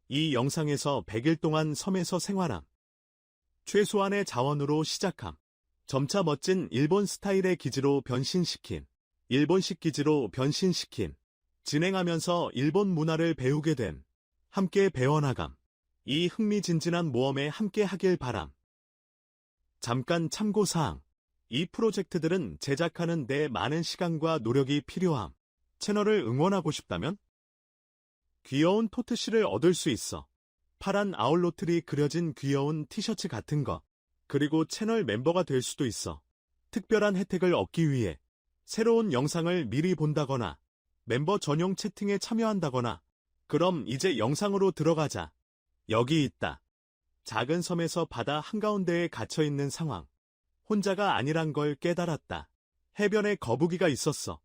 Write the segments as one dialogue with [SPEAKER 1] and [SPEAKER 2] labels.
[SPEAKER 1] 이 영상에서 100일 동안 섬에서 생활함. 최소한의 자원으로 시작함. 점차 멋진 일본 스타일의 기지로 변신시킴. 일본식 기지로 변신시킴. 진행하면서 일본 문화를 배우게 됨. 함께 배워나감. 이 흥미진진한 모험에 함께 하길 바람. 잠깐 참고사항. 이 프로젝트들은 제작하는 데 많은 시간과 노력이 필요함. 채널을 응원하고 싶다면 귀여운 토트씨를 얻을 수 있어. 파란 아울로틀이 그려진 귀여운 티셔츠 같은 거. 그리고 채널 멤버가 될 수도 있어. 특별한 혜택을 얻기 위해 새로운 영상을 미리 본다거나 멤버 전용 채팅에 참여한다거나. 그럼 이제 영상으로 들어가자. 여기 있다. 작은 섬에서 바다 한가운데에 갇혀있는 상황. 혼자가 아니란 걸 깨달았다. 해변에 거북이가 있었어.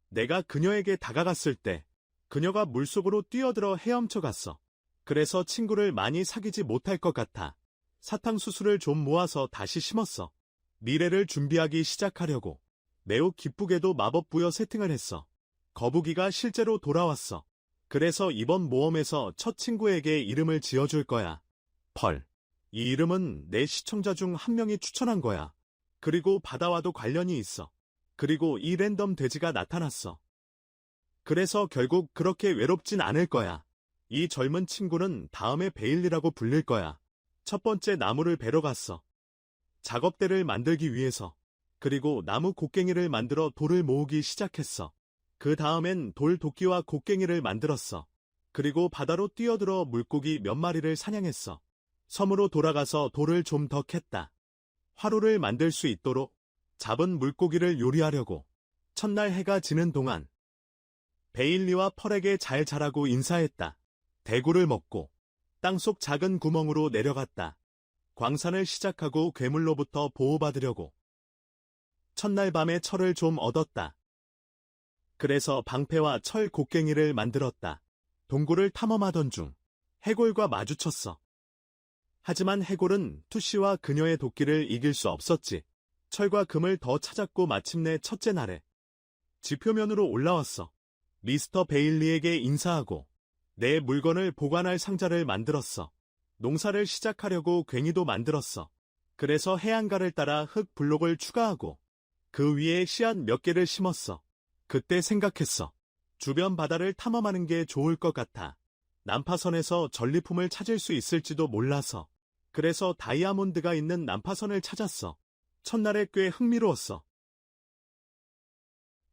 [SPEAKER 1] 내가 그녀에게 다가갔을 때 그녀가 물속으로 뛰어들어 헤엄쳐 갔어. 그래서 친구를 많이 사귀지 못할 것 같아. 사탕수수를 좀 모아서 다시 심었어. 미래를 준비하기 시작하려고. 매우 기쁘게도 마법 부여 세팅을 했어. 거북이가 실제로 돌아왔어. 그래서 이번 모험에서 첫 친구에게 이름을 지어줄 거야. 펄. 이 이름은 내 시청자 중 한 명이 추천한 거야. 그리고 바다와도 관련이 있어. 그리고 이 랜덤 돼지가 나타났어. 그래서 결국 그렇게 외롭진 않을 거야. 이 젊은 친구는 다음에 베일리라고 불릴 거야. 첫 번째 나무를 베러 갔어. 작업대를 만들기 위해서. 그리고 나무 곡괭이를 만들어 돌을 모으기 시작했어. 그 다음엔 돌 도끼와 곡괭이를 만들었어. 그리고 바다로 뛰어들어 물고기 몇 마리를 사냥했어. 섬으로 돌아가서 돌을 좀 더 캤다. 화로를 만들 수 있도록 잡은 물고기를 요리하려고. 첫날 해가 지는 동안 베일리와 펄에게 잘 자라고 인사했다. 대구를 먹고 땅속 작은 구멍으로 내려갔다. 광산을 시작하고 괴물로부터 보호받으려고. 첫날 밤에 철을 좀 얻었다. 그래서 방패와 철 곡괭이를 만들었다. 동굴을 탐험하던 중 해골과 마주쳤어. 하지만 해골은 투시와 그녀의 도끼를 이길 수 없었지. 철과 금을 더 찾았고 마침내 첫째 날에 지표면으로 올라왔어. 미스터 베일리에게 인사하고 내 물건을 보관할 상자를 만들었어. 농사를 시작하려고 괭이도 만들었어. 그래서 해안가를 따라 흙 블록을 추가하고 그 위에 씨앗 몇 개를 심었어. 그때 생각했어. 주변 바다를 탐험하는 게 좋을 것 같아. 난파선에서 전리품을 찾을 수 있을지도 몰라서. 그래서 다이아몬드가 있는 난파선을 찾았어. 첫날에 꽤 흥미로웠어.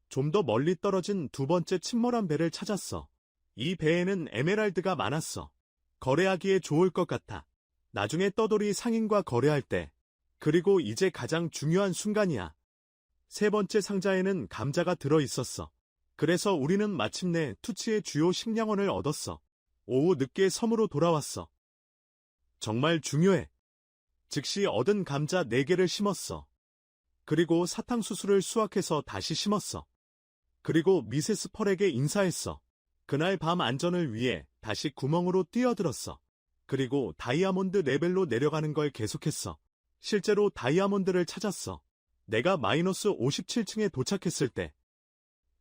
[SPEAKER 1] 좀 더 멀리 떨어진 두 번째 침몰한 배를 찾았어. 이 배에는 에메랄드가 많았어. 거래하기에 좋을 것 같아. 나중에 떠돌이 상인과 거래할 때. 그리고 이제 가장 중요한 순간이야. 세 번째 상자에는 감자가 들어있었어. 그래서 우리는 마침내 투치의 주요 식량원을 얻었어. 오후 늦게 섬으로 돌아왔어. 정말 중요해. 즉시 얻은 감자 4개를 심었어. 그리고 사탕수수를 수확해서 다시 심었어. 그리고 미세스 펄에게 인사했어. 그날 밤 안전을 위해 다시 구멍으로 뛰어들었어. 그리고 다이아몬드 레벨로 내려가는 걸 계속했어. 실제로 다이아몬드를 찾았어. 내가 마이너스 57층에 도착했을 때.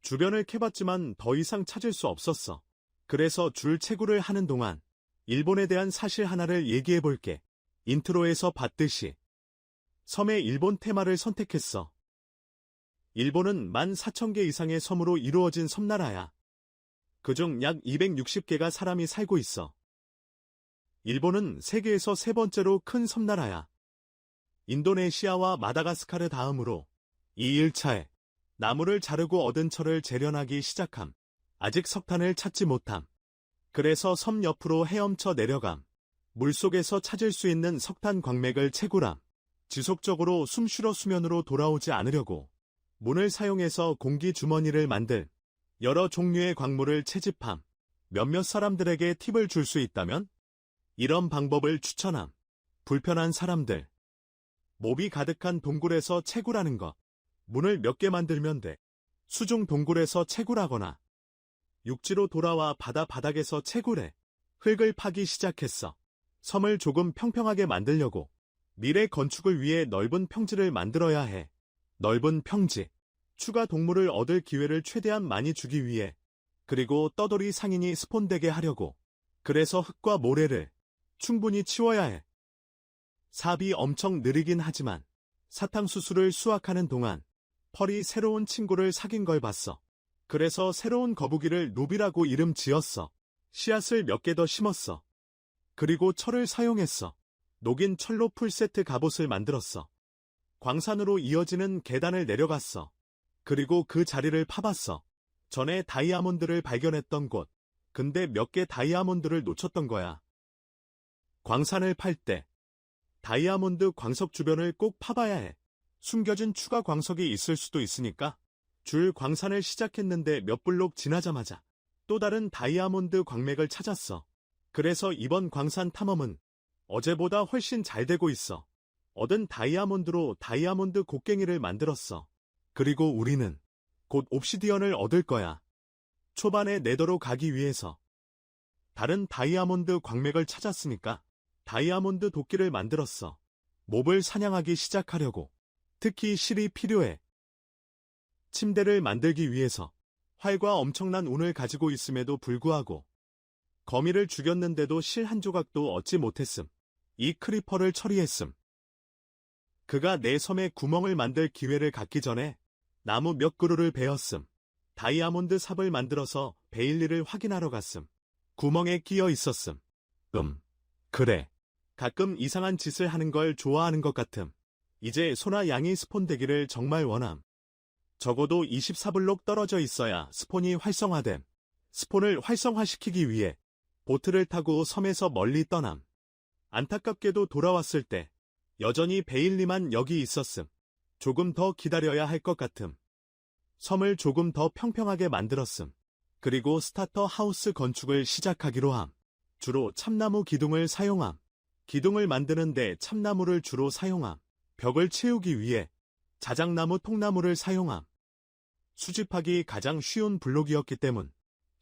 [SPEAKER 1] 주변을 캐봤지만 더 이상 찾을 수 없었어. 그래서 줄 채굴을 하는 동안 일본에 대한 사실 하나를 얘기해볼게. 인트로에서 봤듯이 섬의 일본 테마를 선택했어. 일본은 14,000개 이상의 섬으로 이루어진 섬나라야. 그중 약 260개가 사람이 살고 있어. 일본은 세계에서 세 번째로 큰 섬나라야. 인도네시아와 마다가스카르 다음으로 이 1차에 나무를 자르고 얻은 철을 재련하기 시작함. 아직 석탄을 찾지 못함. 그래서 섬 옆으로 헤엄쳐 내려감. 물속에서 찾을 수 있는 석탄 광맥을 채굴함. 지속적으로 숨쉬러 수면으로 돌아오지 않으려고 문을 사용해서 공기 주머니를 만들. 여러 종류의 광물을 채집함. 몇몇 사람들에게 팁을 줄 수 있다면 이런 방법을 추천함. 불편한 사람들. 몹이 가득한 동굴에서 채굴하는 것. 문을 몇 개 만들면 돼. 수중 동굴에서 채굴하거나 육지로 돌아와 바다 바닥에서 채굴해. 흙을 파기 시작했어. 섬을 조금 평평하게 만들려고. 미래 건축을 위해 넓은 평지를 만들어야 해. 넓은 평지. 추가 동물을 얻을 기회를 최대한 많이 주기 위해. 그리고 떠돌이 상인이 스폰되게 하려고. 그래서 흙과 모래를 충분히 치워야 해. 삽이 엄청 느리긴 하지만 사탕수수를 수확하는 동안 펄이 새로운 친구를 사귄 걸 봤어. 그래서 새로운 거북이를 누비라고 이름 지었어. 씨앗을 몇 개 더 심었어. 그리고 철을 사용했어. 녹인 철로 풀세트 갑옷을 만들었어. 광산으로 이어지는 계단을 내려갔어. 그리고 그 자리를 파봤어. 전에 다이아몬드를 발견했던 곳. 근데 몇 개 다이아몬드를 놓쳤던 거야. 광산을 팔 때 다이아몬드 광석 주변을 꼭 파봐야 해. 숨겨진 추가 광석이 있을 수도 있으니까. 줄 광산을 시작했는데 몇 블록 지나자마자 또 다른 다이아몬드 광맥을 찾았어. 그래서 이번 광산 탐험은 어제보다 훨씬 잘 되고 있어. 얻은 다이아몬드로 다이아몬드 곡괭이를 만들었어. 그리고 우리는 곧 옵시디언을 얻을 거야. 초반에 네더로 가기 위해서 다른 다이아몬드 광맥을 찾았으니까 다이아몬드 도끼를 만들었어. 몹을 사냥하기 시작하려고. 특히 실이 필요해. 침대를 만들기 위해서 활과 엄청난 운을 가지고 있음에도 불구하고 거미를 죽였는데도 실 한 조각도 얻지 못했음. 이 크리퍼를 처리했음. 그가 내 섬에 구멍을 만들 기회를 갖기 전에 나무 몇 그루를 베었음. 다이아몬드 삽을 만들어서 베일리를 확인하러 갔음. 구멍에 끼어 있었음. 그래. 가끔 이상한 짓을 하는 걸 좋아하는 것 같음. 이제 소나 양이 스폰되기를 정말 원함. 적어도 24블록 떨어져 있어야 스폰이 활성화됨. 스폰을 활성화시키기 위해 보트를 타고 섬에서 멀리 떠남. 안타깝게도 돌아왔을 때 여전히 베일리만 여기 있었음. 조금 더 기다려야 할 것 같음. 섬을 조금 더 평평하게 만들었음. 그리고 스타터 하우스 건축을 시작하기로 함. 주로 참나무 기둥을 사용함. 기둥을 만드는데 참나무를 주로 사용함. 벽을 채우기 위해 자작나무 통나무를 사용함. 수집하기 가장 쉬운 블록이었기 때문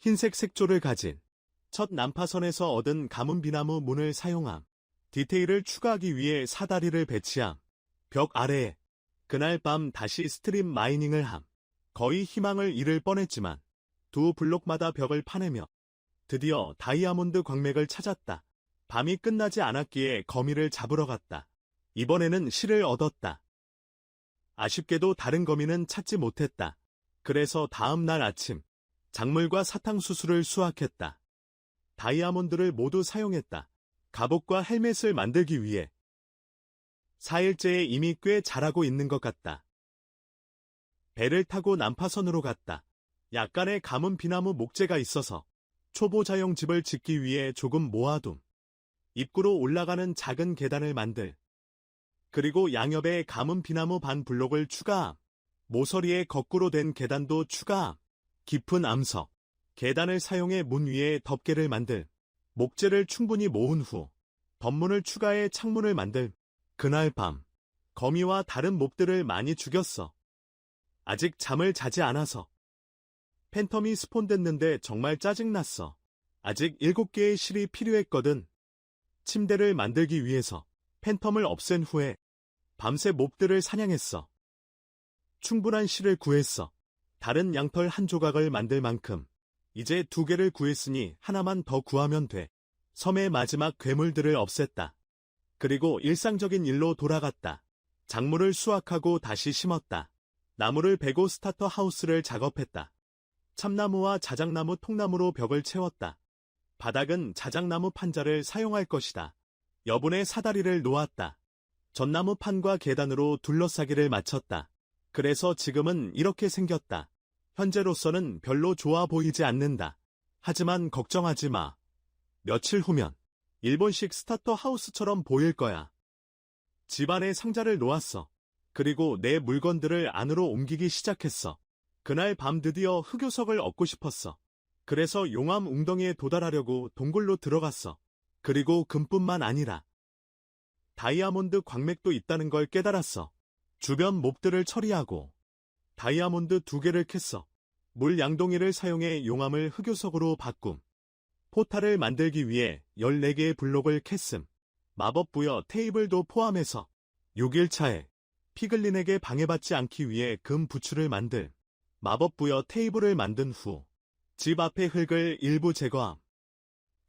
[SPEAKER 1] 흰색 색조를 가진 첫 난파선에서 얻은 가문비나무 문을 사용함. 디테일을 추가하기 위해 사다리를 배치함. 벽 아래에 그날 밤 다시 스트림 마이닝을 함. 거의 희망을 잃을 뻔했지만 두 블록마다 벽을 파내며 드디어 다이아몬드 광맥을 찾았다. 밤이 끝나지 않았기에 거미를 잡으러 갔다. 이번에는 실을 얻었다. 아쉽게도 다른 거미는 찾지 못했다. 그래서 다음 날 아침 작물과 사탕수수를 수확했다. 다이아몬드를 모두 사용했다. 갑옷과 헬멧을 만들기 위해 4일째에 이미 꽤 잘하고 있는 것 같다. 배를 타고 난파선으로 갔다. 약간의 가문 비나무 목재가 있어서 초보자용 집을 짓기 위해 조금 모아둠. 입구로 올라가는 작은 계단을 만들. 그리고 양옆에 가문 비나무 반 블록을 추가함. 모서리에 거꾸로 된 계단도 추가함. 깊은 암석. 계단을 사용해 문 위에 덮개를 만들. 목재를 충분히 모은 후 덧문을 추가해 창문을 만들. 그날 밤 거미와 다른 몹들을 많이 죽였어. 아직 잠을 자지 않아서. 팬텀이 스폰됐는데 정말 짜증났어. 아직 7개의 실이 필요했거든. 침대를 만들기 위해서 팬텀을 없앤 후에 밤새 몹들을 사냥했어. 충분한 실을 구했어. 다른 양털 한 조각을 만들 만큼. 이제 2개를 구했으니 하나만 더 구하면 돼. 섬의 마지막 괴물들을 없앴다. 그리고 일상적인 일로 돌아갔다. 작물을 수확하고 다시 심었다. 나무를 베고 스타터 하우스를 작업했다. 참나무와 자작나무 통나무로 벽을 채웠다. 바닥은 자작나무 판자를 사용할 것이다. 여분의 사다리를 놓았다. 전나무 판과 계단으로 둘러싸기를 마쳤다. 그래서 지금은 이렇게 생겼다. 현재로서는 별로 좋아 보이지 않는다. 하지만 걱정하지 마. 며칠 후면 일본식 스타터 하우스처럼 보일 거야. 집 안에 상자를 놓았어. 그리고 내 물건들을 안으로 옮기기 시작했어. 그날 밤 드디어 흑요석을 얻고 싶었어. 그래서 용암 웅덩이에 도달하려고 동굴로 들어갔어. 그리고 금뿐만 아니라 다이아몬드 광맥도 있다는 걸 깨달았어. 주변 몹들을 처리하고 다이아몬드 2개를 캤어. 물 양동이를 사용해 용암을 흑요석으로 바꿈. 포탈을 만들기 위해 14개의 블록을 캤음. 마법 부여 테이블도 포함해서 6일차에 피글린에게 방해받지 않기 위해 금 부추를 만들. 마법 부여 테이블을 만든 후 집 앞의 흙을 일부 제거함.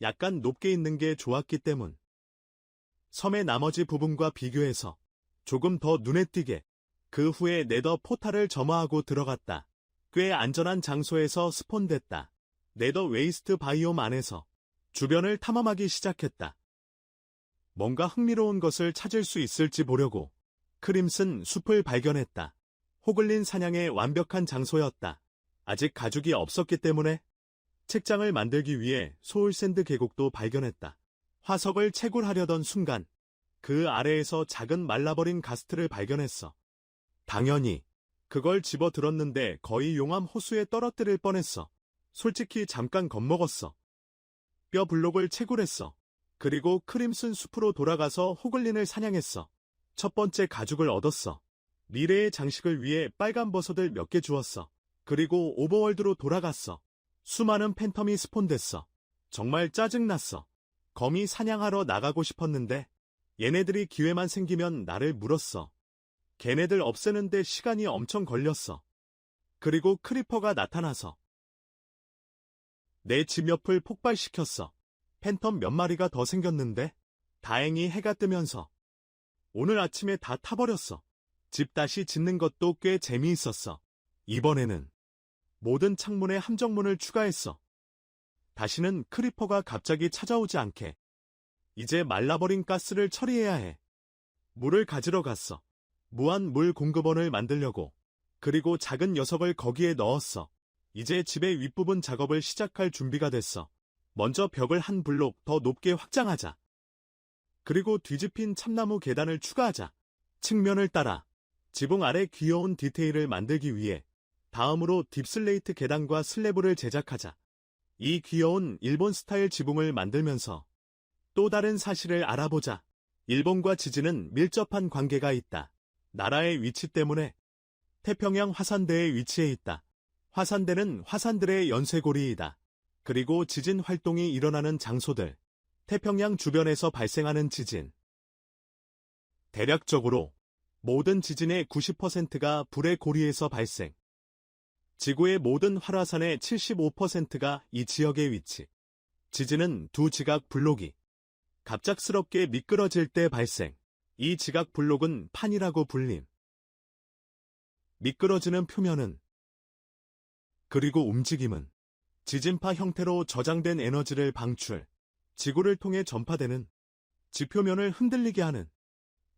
[SPEAKER 1] 약간 높게 있는 게 좋았기 때문. 섬의 나머지 부분과 비교해서 조금 더 눈에 띄게 그 후에 네더 포탈을 점화하고 들어갔다. 꽤 안전한 장소에서 스폰됐다. 네더 웨이스트 바이옴 안에서 주변을 탐험하기 시작했다. 뭔가 흥미로운 것을 찾을 수 있을지 보려고 크림슨 숲을 발견했다. 호글린 사냥의 완벽한 장소였다. 아직 가죽이 없었기 때문에 책장을 만들기 위해 소울샌드 계곡도 발견했다. 화석을 채굴하려던 순간 그 아래에서 작은 말라버린 가스트를 발견했어. 당연히 그걸 집어들었는데 거의 용암 호수에 떨어뜨릴 뻔했어. 솔직히 잠깐 겁먹었어. 뼈 블록을 채굴했어. 그리고 크림슨 숲으로 돌아가서 호글린을 사냥했어. 첫 번째 가죽을 얻었어. 미래의 장식을 위해 빨간 버섯을 몇 개 주었어. 그리고 오버월드로 돌아갔어. 수많은 팬텀이 스폰됐어. 정말 짜증났어. 거미 사냥하러 나가고 싶었는데 얘네들이 기회만 생기면 나를 물었어. 걔네들 없애는데 시간이 엄청 걸렸어. 그리고 크리퍼가 나타나서 내 집 옆을 폭발시켰어. 팬텀 몇 마리가 더 생겼는데 다행히 해가 뜨면서 오늘 아침에 다 타버렸어. 집 다시 짓는 것도 꽤 재미있었어. 이번에는 모든 창문에 함정문을 추가했어. 다시는 크리퍼가 갑자기 찾아오지 않게. 이제 말라버린 가스를 처리해야 해. 물을 가지러 갔어. 무한 물 공급원을 만들려고. 그리고 작은 녀석을 거기에 넣었어. 이제 집의 윗부분 작업을 시작할 준비가 됐어. 먼저 벽을 한 블록 더 높게 확장하자. 그리고 뒤집힌 참나무 계단을 추가하자. 측면을 따라 지붕 아래 귀여운 디테일을 만들기 위해 다음으로 딥슬레이트 계단과 슬래브를 제작하자. 이 귀여운 일본 스타일 지붕을 만들면서 또 다른 사실을 알아보자. 일본과 지진은 밀접한 관계가 있다. 나라의 위치 때문에 태평양 화산대의 위치에 있다. 화산대는 화산들의 연쇄고리이다. 그리고 지진 활동이 일어나는 장소들, 태평양 주변에서 발생하는 지진. 대략적으로 모든 지진의 90%가 불의 고리에서 발생. 지구의 모든 활화산의 75%가 이 지역에 위치. 지진은 두 지각 블록이 갑작스럽게 미끄러질 때 발생. 이 지각 블록은 판이라고 불림. 미끄러지는 표면은 그리고 움직임은 지진파 형태로 저장된 에너지를 방출, 지구를 통해 전파되는 지표면을 흔들리게 하는.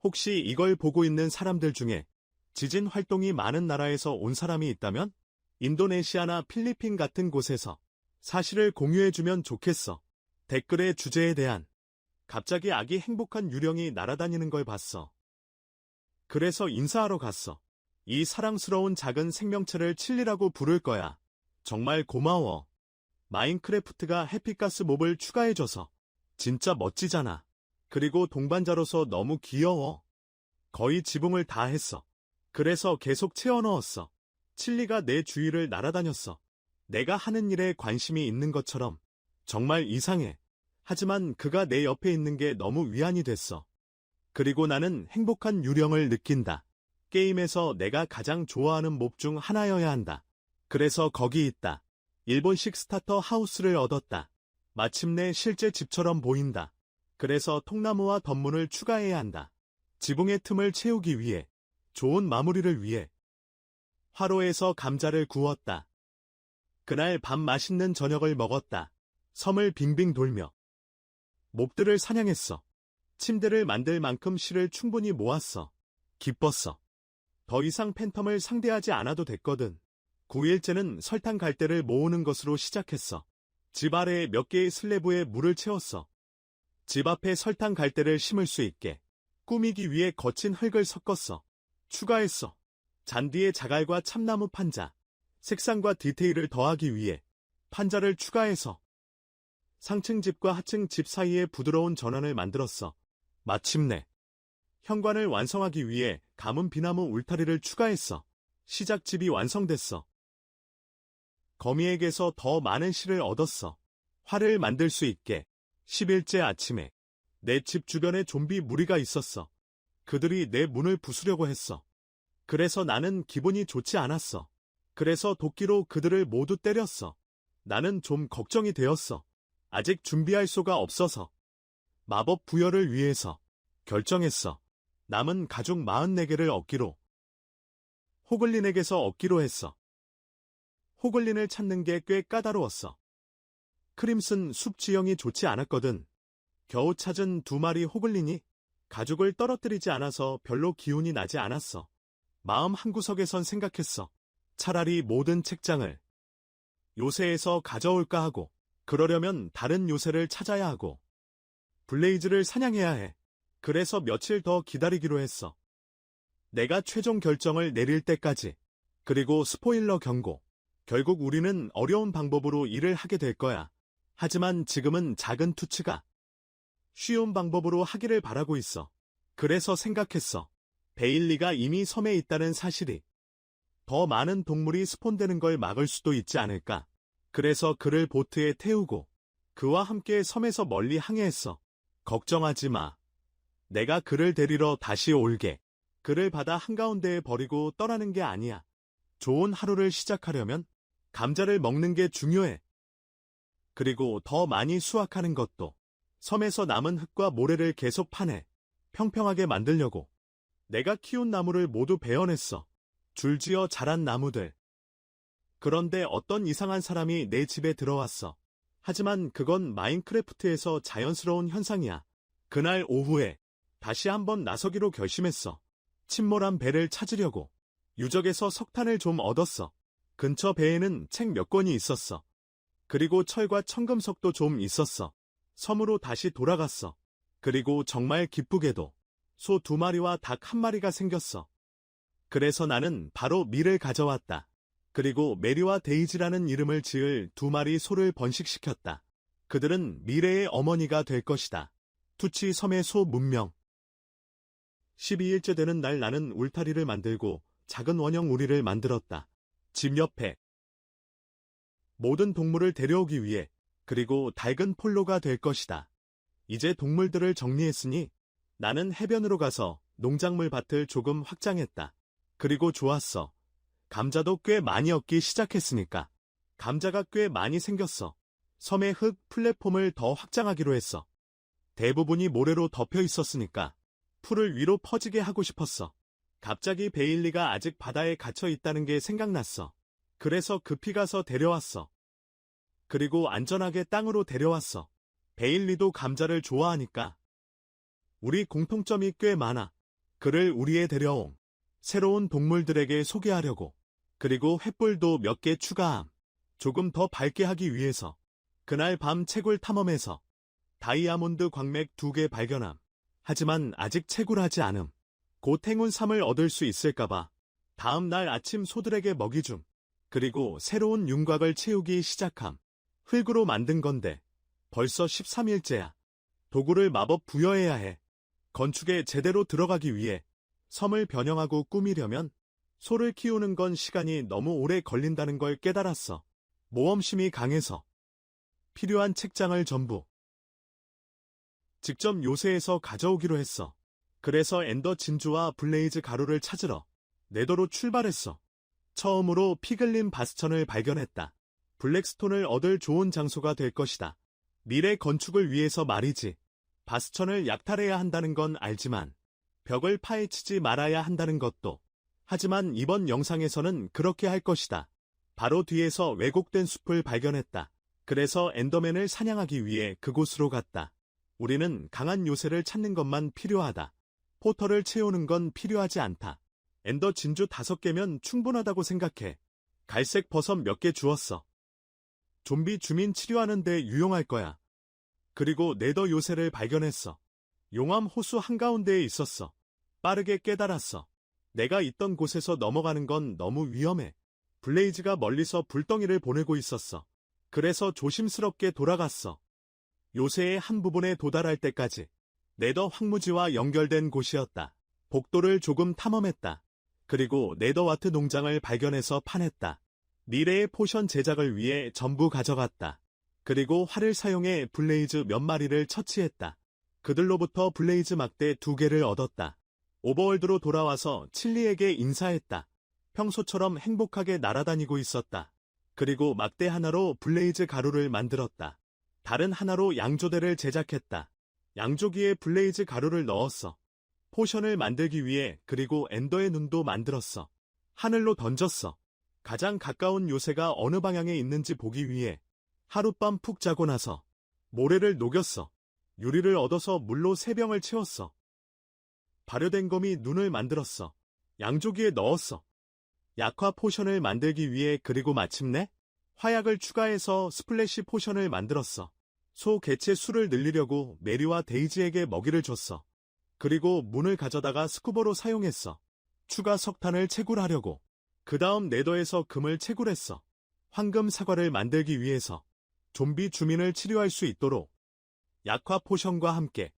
[SPEAKER 1] 혹시 이걸 보고 있는 사람들 중에 지진 활동이 많은 나라에서 온 사람이 있다면 인도네시아나 필리핀 같은 곳에서 사실을 공유해주면 좋겠어. 댓글의 주제에 대한 갑자기 아기 행복한 유령이 날아다니는 걸 봤어. 그래서 인사하러 갔어. 이 사랑스러운 작은 생명체를 칠리라고 부를 거야. 정말 고마워. 마인크래프트가 해피가스 몹을 추가해줘서 진짜 멋지잖아. 그리고 동반자로서 너무 귀여워. 거의 지붕을 다 했어. 그래서 계속 채워넣었어. 칠리가 내 주위를 날아다녔어. 내가 하는 일에 관심이 있는 것처럼. 정말 이상해. 하지만 그가 내 옆에 있는 게 너무 위안이 됐어. 그리고 나는 행복한 유령을 느낀다. 게임에서 내가 가장 좋아하는 몹 중 하나여야 한다. 그래서 거기 있다. 일본식 스타터 하우스를 얻었다. 마침내 실제 집처럼 보인다. 그래서 통나무와 덧문을 추가해야 한다. 지붕의 틈을 채우기 위해, 좋은 마무리를 위해. 화로에서 감자를 구웠다. 그날 밤 맛있는 저녁을 먹었다. 섬을 빙빙 돌며 몹들을 사냥했어. 침대를 만들 만큼 실을 충분히 모았어. 기뻤어. 더 이상 팬텀을 상대하지 않아도 됐거든. 9일째는 설탕 갈대를 모으는 것으로 시작했어. 집 아래에 몇 개의 슬래브에 물을 채웠어. 집 앞에 설탕 갈대를 심을 수 있게 꾸미기 위해 거친 흙을 섞었어. 추가했어. 잔디에 자갈과 참나무 판자, 색상과 디테일을 더하기 위해 판자를 추가해서 상층 집과 하층 집 사이에 부드러운 전환을 만들었어. 마침내 현관을 완성하기 위해 가문 비나무 울타리를 추가했어. 시작집이 완성됐어. 거미에게서 더 많은 실을 얻었어. 활을 만들 수 있게. 10일째 아침에 내 집 주변에 좀비 무리가 있었어. 그들이 내 문을 부수려고 했어. 그래서 나는 기분이 좋지 않았어. 그래서 도끼로 그들을 모두 때렸어. 나는 좀 걱정이 되었어. 아직 준비할 수가 없어서. 마법 부여를 위해서 결정했어. 남은 가죽 44개를 얻기로. 호글린에게서 얻기로 했어. 호글린을 찾는 게 꽤 까다로웠어. 크림슨 숲 지형이 좋지 않았거든. 겨우 찾은 2마리 호글린이 가죽을 떨어뜨리지 않아서 별로 기운이 나지 않았어. 마음 한구석에선 생각했어. 차라리 모든 책장을 요새에서 가져올까 하고, 그러려면 다른 요새를 찾아야 하고, 블레이즈를 사냥해야 해. 그래서 며칠 더 기다리기로 했어. 내가 최종 결정을 내릴 때까지. 그리고 스포일러 경고. 결국 우리는 어려운 방법으로 일을 하게 될 거야. 하지만 지금은 작은 투츠가 쉬운 방법으로 하기를 바라고 있어. 그래서 생각했어. 베일리가 이미 섬에 있다는 사실이 더 많은 동물이 스폰되는 걸 막을 수도 있지 않을까. 그래서 그를 보트에 태우고 그와 함께 섬에서 멀리 항해했어. 걱정하지 마. 내가 그를 데리러 다시 올게. 그를 바다 한가운데에 버리고 떠나는 게 아니야. 좋은 하루를 시작하려면 감자를 먹는 게 중요해. 그리고 더 많이 수확하는 것도. 섬에서 남은 흙과 모래를 계속 파내 평평하게 만들려고. 내가 키운 나무를 모두 베어냈어. 줄지어 자란 나무들. 그런데 어떤 이상한 사람이 내 집에 들어왔어. 하지만 그건 마인크래프트에서 자연스러운 현상이야. 그날 오후에 다시 한번 나서기로 결심했어. 침몰한 배를 찾으려고. 유적에서 석탄을 좀 얻었어. 근처 배에는 책 몇 권이 있었어. 그리고 철과 청금석도 좀 있었어. 섬으로 다시 돌아갔어. 그리고 정말 기쁘게도 소 2마리와 닭 1마리가 생겼어. 그래서 나는 바로 밀을 가져왔다. 그리고 메리와 데이지라는 이름을 지을 2마리 소를 번식시켰다. 그들은 미래의 어머니가 될 것이다. 투치 섬의 소 문명. 12일째 되는 날 나는 울타리를 만들고 작은 원형 우리를 만들었다. 집 옆에 모든 동물을 데려오기 위해. 그리고 달근 폴로가 될 것이다. 이제 동물들을 정리했으니 나는 해변으로 가서 농작물 밭을 조금 확장했다. 그리고 좋았어. 감자도 꽤 많이 얻기 시작했으니까. 감자가 꽤 많이 생겼어. 섬의 흙 플랫폼을 더 확장하기로 했어. 대부분이 모래로 덮여 있었으니까 풀을 위로 퍼지게 하고 싶었어. 갑자기 베일리가 아직 바다에 갇혀 있다는 게 생각났어. 그래서 급히 가서 데려왔어. 그리고 안전하게 땅으로 데려왔어. 베일리도 감자를 좋아하니까. 우리 공통점이 꽤 많아. 그를 우리에 데려온 새로운 동물들에게 소개하려고. 그리고 횃불도 몇 개 추가함. 조금 더 밝게 하기 위해서. 그날 밤 채굴 탐험에서 다이아몬드 광맥 2개 발견함. 하지만 아직 채굴하지 않음. 곧 행운삼을 얻을 수 있을까봐. 다음 날 아침 소들에게 먹이 줌. 그리고 새로운 윤곽을 채우기 시작함. 흙으로 만든 건데 벌써 13일째야. 도구를 마법 부여해야 해. 건축에 제대로 들어가기 위해. 섬을 변형하고 꾸미려면 소를 키우는 건 시간이 너무 오래 걸린다는 걸 깨달았어. 모험심이 강해서. 필요한 책장을 전부 직접 요새에서 가져오기로 했어. 그래서 엔더 진주와 블레이즈 가루를 찾으러 네더로 출발했어. 처음으로 피글린 바스천을 발견했다. 블랙스톤을 얻을 좋은 장소가 될 것이다. 미래 건축을 위해서 말이지. 바스천을 약탈해야 한다는 건 알지만 벽을 파헤치지 말아야 한다는 것도. 하지만 이번 영상에서는 그렇게 할 것이다. 바로 뒤에서 왜곡된 숲을 발견했다. 그래서 엔더맨을 사냥하기 위해 그곳으로 갔다. 우리는 강한 요새를 찾는 것만 필요하다. 포털을 채우는 건 필요하지 않다. 엔더 진주 5개면 충분하다고 생각해. 갈색 버섯 몇 개 주었어. 좀비 주민 치료하는 데 유용할 거야. 그리고 네더 요새를 발견했어. 용암 호수 한가운데에 있었어. 빠르게 깨달았어. 내가 있던 곳에서 넘어가는 건 너무 위험해. 블레이즈가 멀리서 불덩이를 보내고 있었어. 그래서 조심스럽게 돌아갔어. 요새의 한 부분에 도달할 때까지. 네더 황무지와 연결된 곳이었다. 복도를 조금 탐험했다. 그리고 네더와트 농장을 발견해서 파냈다. 미래의 포션 제작을 위해 전부 가져갔다. 그리고 활을 사용해 블레이즈 몇 마리를 처치했다. 그들로부터 블레이즈 막대 2개를 얻었다. 오버월드로 돌아와서 칠리에게 인사했다. 평소처럼 행복하게 날아다니고 있었다. 그리고 막대 하나로 블레이즈 가루를 만들었다. 다른 하나로 양조대를 제작했다. 양조기에 블레이즈 가루를 넣었어. 포션을 만들기 위해 그리고 엔더의 눈도 만들었어. 하늘로 던졌어. 가장 가까운 요새가 어느 방향에 있는지 보기 위해 하룻밤 푹 자고 나서 모래를 녹였어. 유리를 얻어서 물로 3병을 채웠어. 발효된 거미 눈을 만들었어. 양조기에 넣었어. 약화 포션을 만들기 위해 그리고 마침내 화약을 추가해서 스플래시 포션을 만들었어. 소 개체 수를 늘리려고 메리와 데이지에게 먹이를 줬어. 그리고 문을 가져다가 스쿠버로 사용했어. 추가 석탄을 채굴하려고. 그 다음 네더에서 금을 채굴했어. 황금 사과를 만들기 위해서 좀비 주민을 치료할 수 있도록 약화 포션과 함께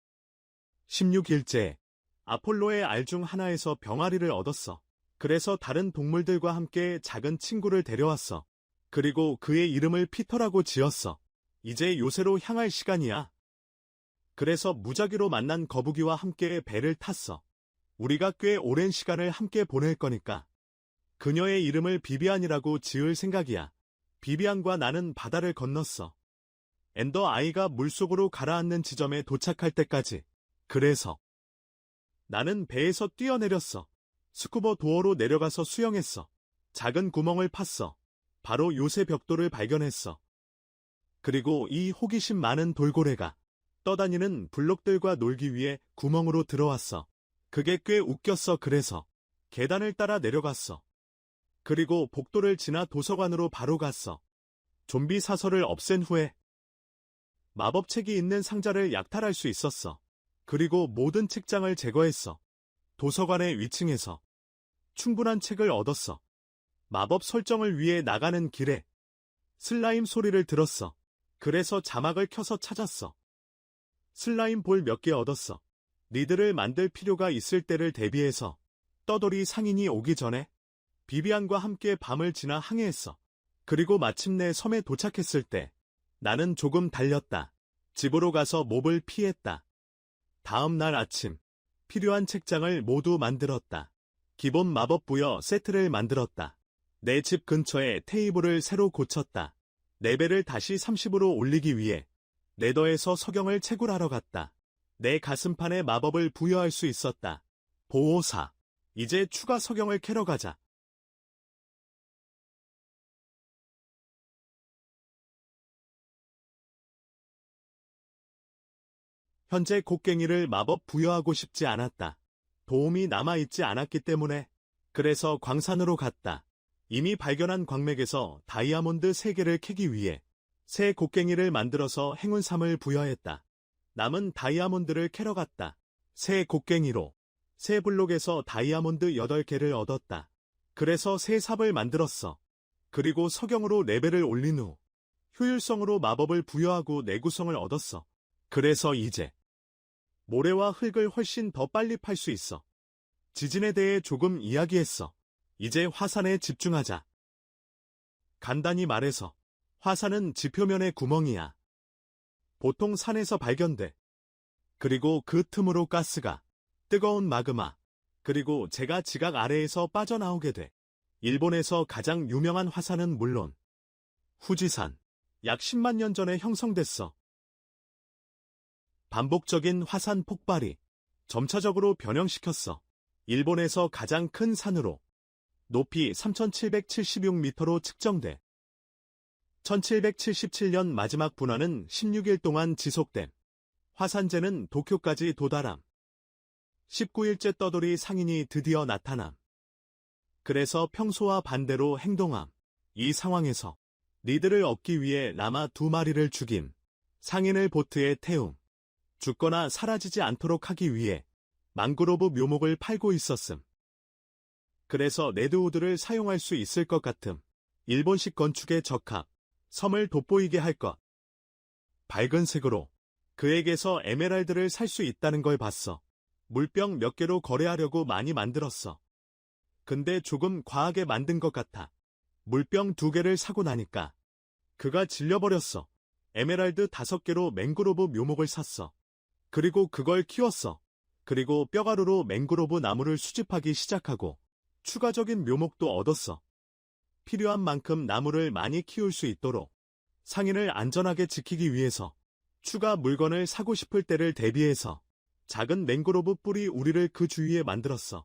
[SPEAKER 1] 16일째 아폴로의 알 중 하나에서 병아리를 얻었어. 그래서 다른 동물들과 함께 작은 친구를 데려왔어. 그리고 그의 이름을 피터라고 지었어. 이제 요새로 향할 시간이야. 그래서 무작위로 만난 거북이와 함께 배를 탔어. 우리가 꽤 오랜 시간을 함께 보낼 거니까. 그녀의 이름을 비비안이라고 지을 생각이야. 비비안과 나는 바다를 건넜어. 엔더 아이가 물속으로 가라앉는 지점에 도착할 때까지. 그래서 나는 배에서 뛰어내렸어. 스쿠버 도어로 내려가서 수영했어. 작은 구멍을 팠어. 바로 요새 벽돌을 발견했어. 그리고 이 호기심 많은 돌고래가 떠다니는 블록들과 놀기 위해 구멍으로 들어왔어. 그게 꽤 웃겼어. 그래서 계단을 따라 내려갔어. 그리고 복도를 지나 도서관으로 바로 갔어. 좀비 사설을 없앤 후에 마법책이 있는 상자를 약탈할 수 있었어. 그리고 모든 책장을 제거했어. 도서관의 위층에서 충분한 책을 얻었어. 마법 설정을 위해 나가는 길에 슬라임 소리를 들었어. 그래서 자막을 켜서 찾았어. 슬라임 볼 몇 개 얻었어. 니들을 만들 필요가 있을 때를 대비해서 떠돌이 상인이 오기 전에 비비안과 함께 밤을 지나 항해했어. 그리고 마침내 섬에 도착했을 때 나는 조금 달렸다. 집으로 가서 몹을 피했다. 다음 날 아침 필요한 책장을 모두 만들었다. 기본 마법 부여 세트를 만들었다. 내 집 근처에 테이블을 새로 고쳤다. 레벨을 다시 30으로 올리기 위해 네더에서 석영을 채굴하러 갔다. 내 가슴판에 마법을 부여할 수 있었다. 보호사. 이제 추가 석영을 캐러 가자. 현재 곡괭이를 마법 부여하고 싶지 않았다. 도움이 남아있지 않았기 때문에. 그래서 광산으로 갔다. 이미 발견한 광맥에서 다이아몬드 3개를 캐기 위해 새 곡괭이를 만들어서 행운삼을 부여했다. 남은 다이아몬드를 캐러 갔다. 새 곡괭이로 새 블록에서 다이아몬드 8개를 얻었다. 그래서 새 삽을 만들었어. 그리고 석영으로 레벨을 올린 후 효율성으로 마법을 부여하고 내구성을 얻었어. 그래서 이제 모래와 흙을 훨씬 더 빨리 팔 수 있어. 지진에 대해 조금 이야기했어. 이제 화산에 집중하자. 간단히 말해서 화산은 지표면의 구멍이야. 보통 산에서 발견돼. 그리고 그 틈으로 가스가, 뜨거운 마그마, 그리고 제가 지각 아래에서 빠져나오게 돼. 일본에서 가장 유명한 화산은 물론 후지산, 약 10만 년 전에 형성됐어. 반복적인 화산 폭발이 점차적으로 변형시켰어. 일본에서 가장 큰 산으로 높이 3,776m로 측정돼. 1777년 마지막 분화는 16일 동안 지속됨. 화산재는 도쿄까지 도달함. 19일째 떠돌이 상인이 드디어 나타남. 그래서 평소와 반대로 행동함. 이 상황에서 니들을 얻기 위해 라마 2마리를 죽임. 상인을 보트에 태움. 죽거나 사라지지 않도록 하기 위해 망그로브 묘목을 팔고 있었음. 그래서 레드우드를 사용할 수 있을 것 같음. 일본식 건축에 적합. 섬을 돋보이게 할 것. 밝은 색으로 그에게서 에메랄드를 살 수 있다는 걸 봤어. 물병 몇 개로 거래하려고 많이 만들었어. 근데 조금 과하게 만든 것 같아. 물병 2개를 사고 나니까 그가 질려버렸어. 에메랄드 5개로 맹그로브 묘목을 샀어. 그리고 그걸 키웠어. 그리고 뼈가루로 맹그로브 나무를 수집하기 시작하고 추가적인 묘목도 얻었어. 필요한 만큼 나무를 많이 키울 수 있도록 상인을 안전하게 지키기 위해서 추가 물건을 사고 싶을 때를 대비해서 작은 맹그로브 뿌리 우리를 그 주위에 만들었어.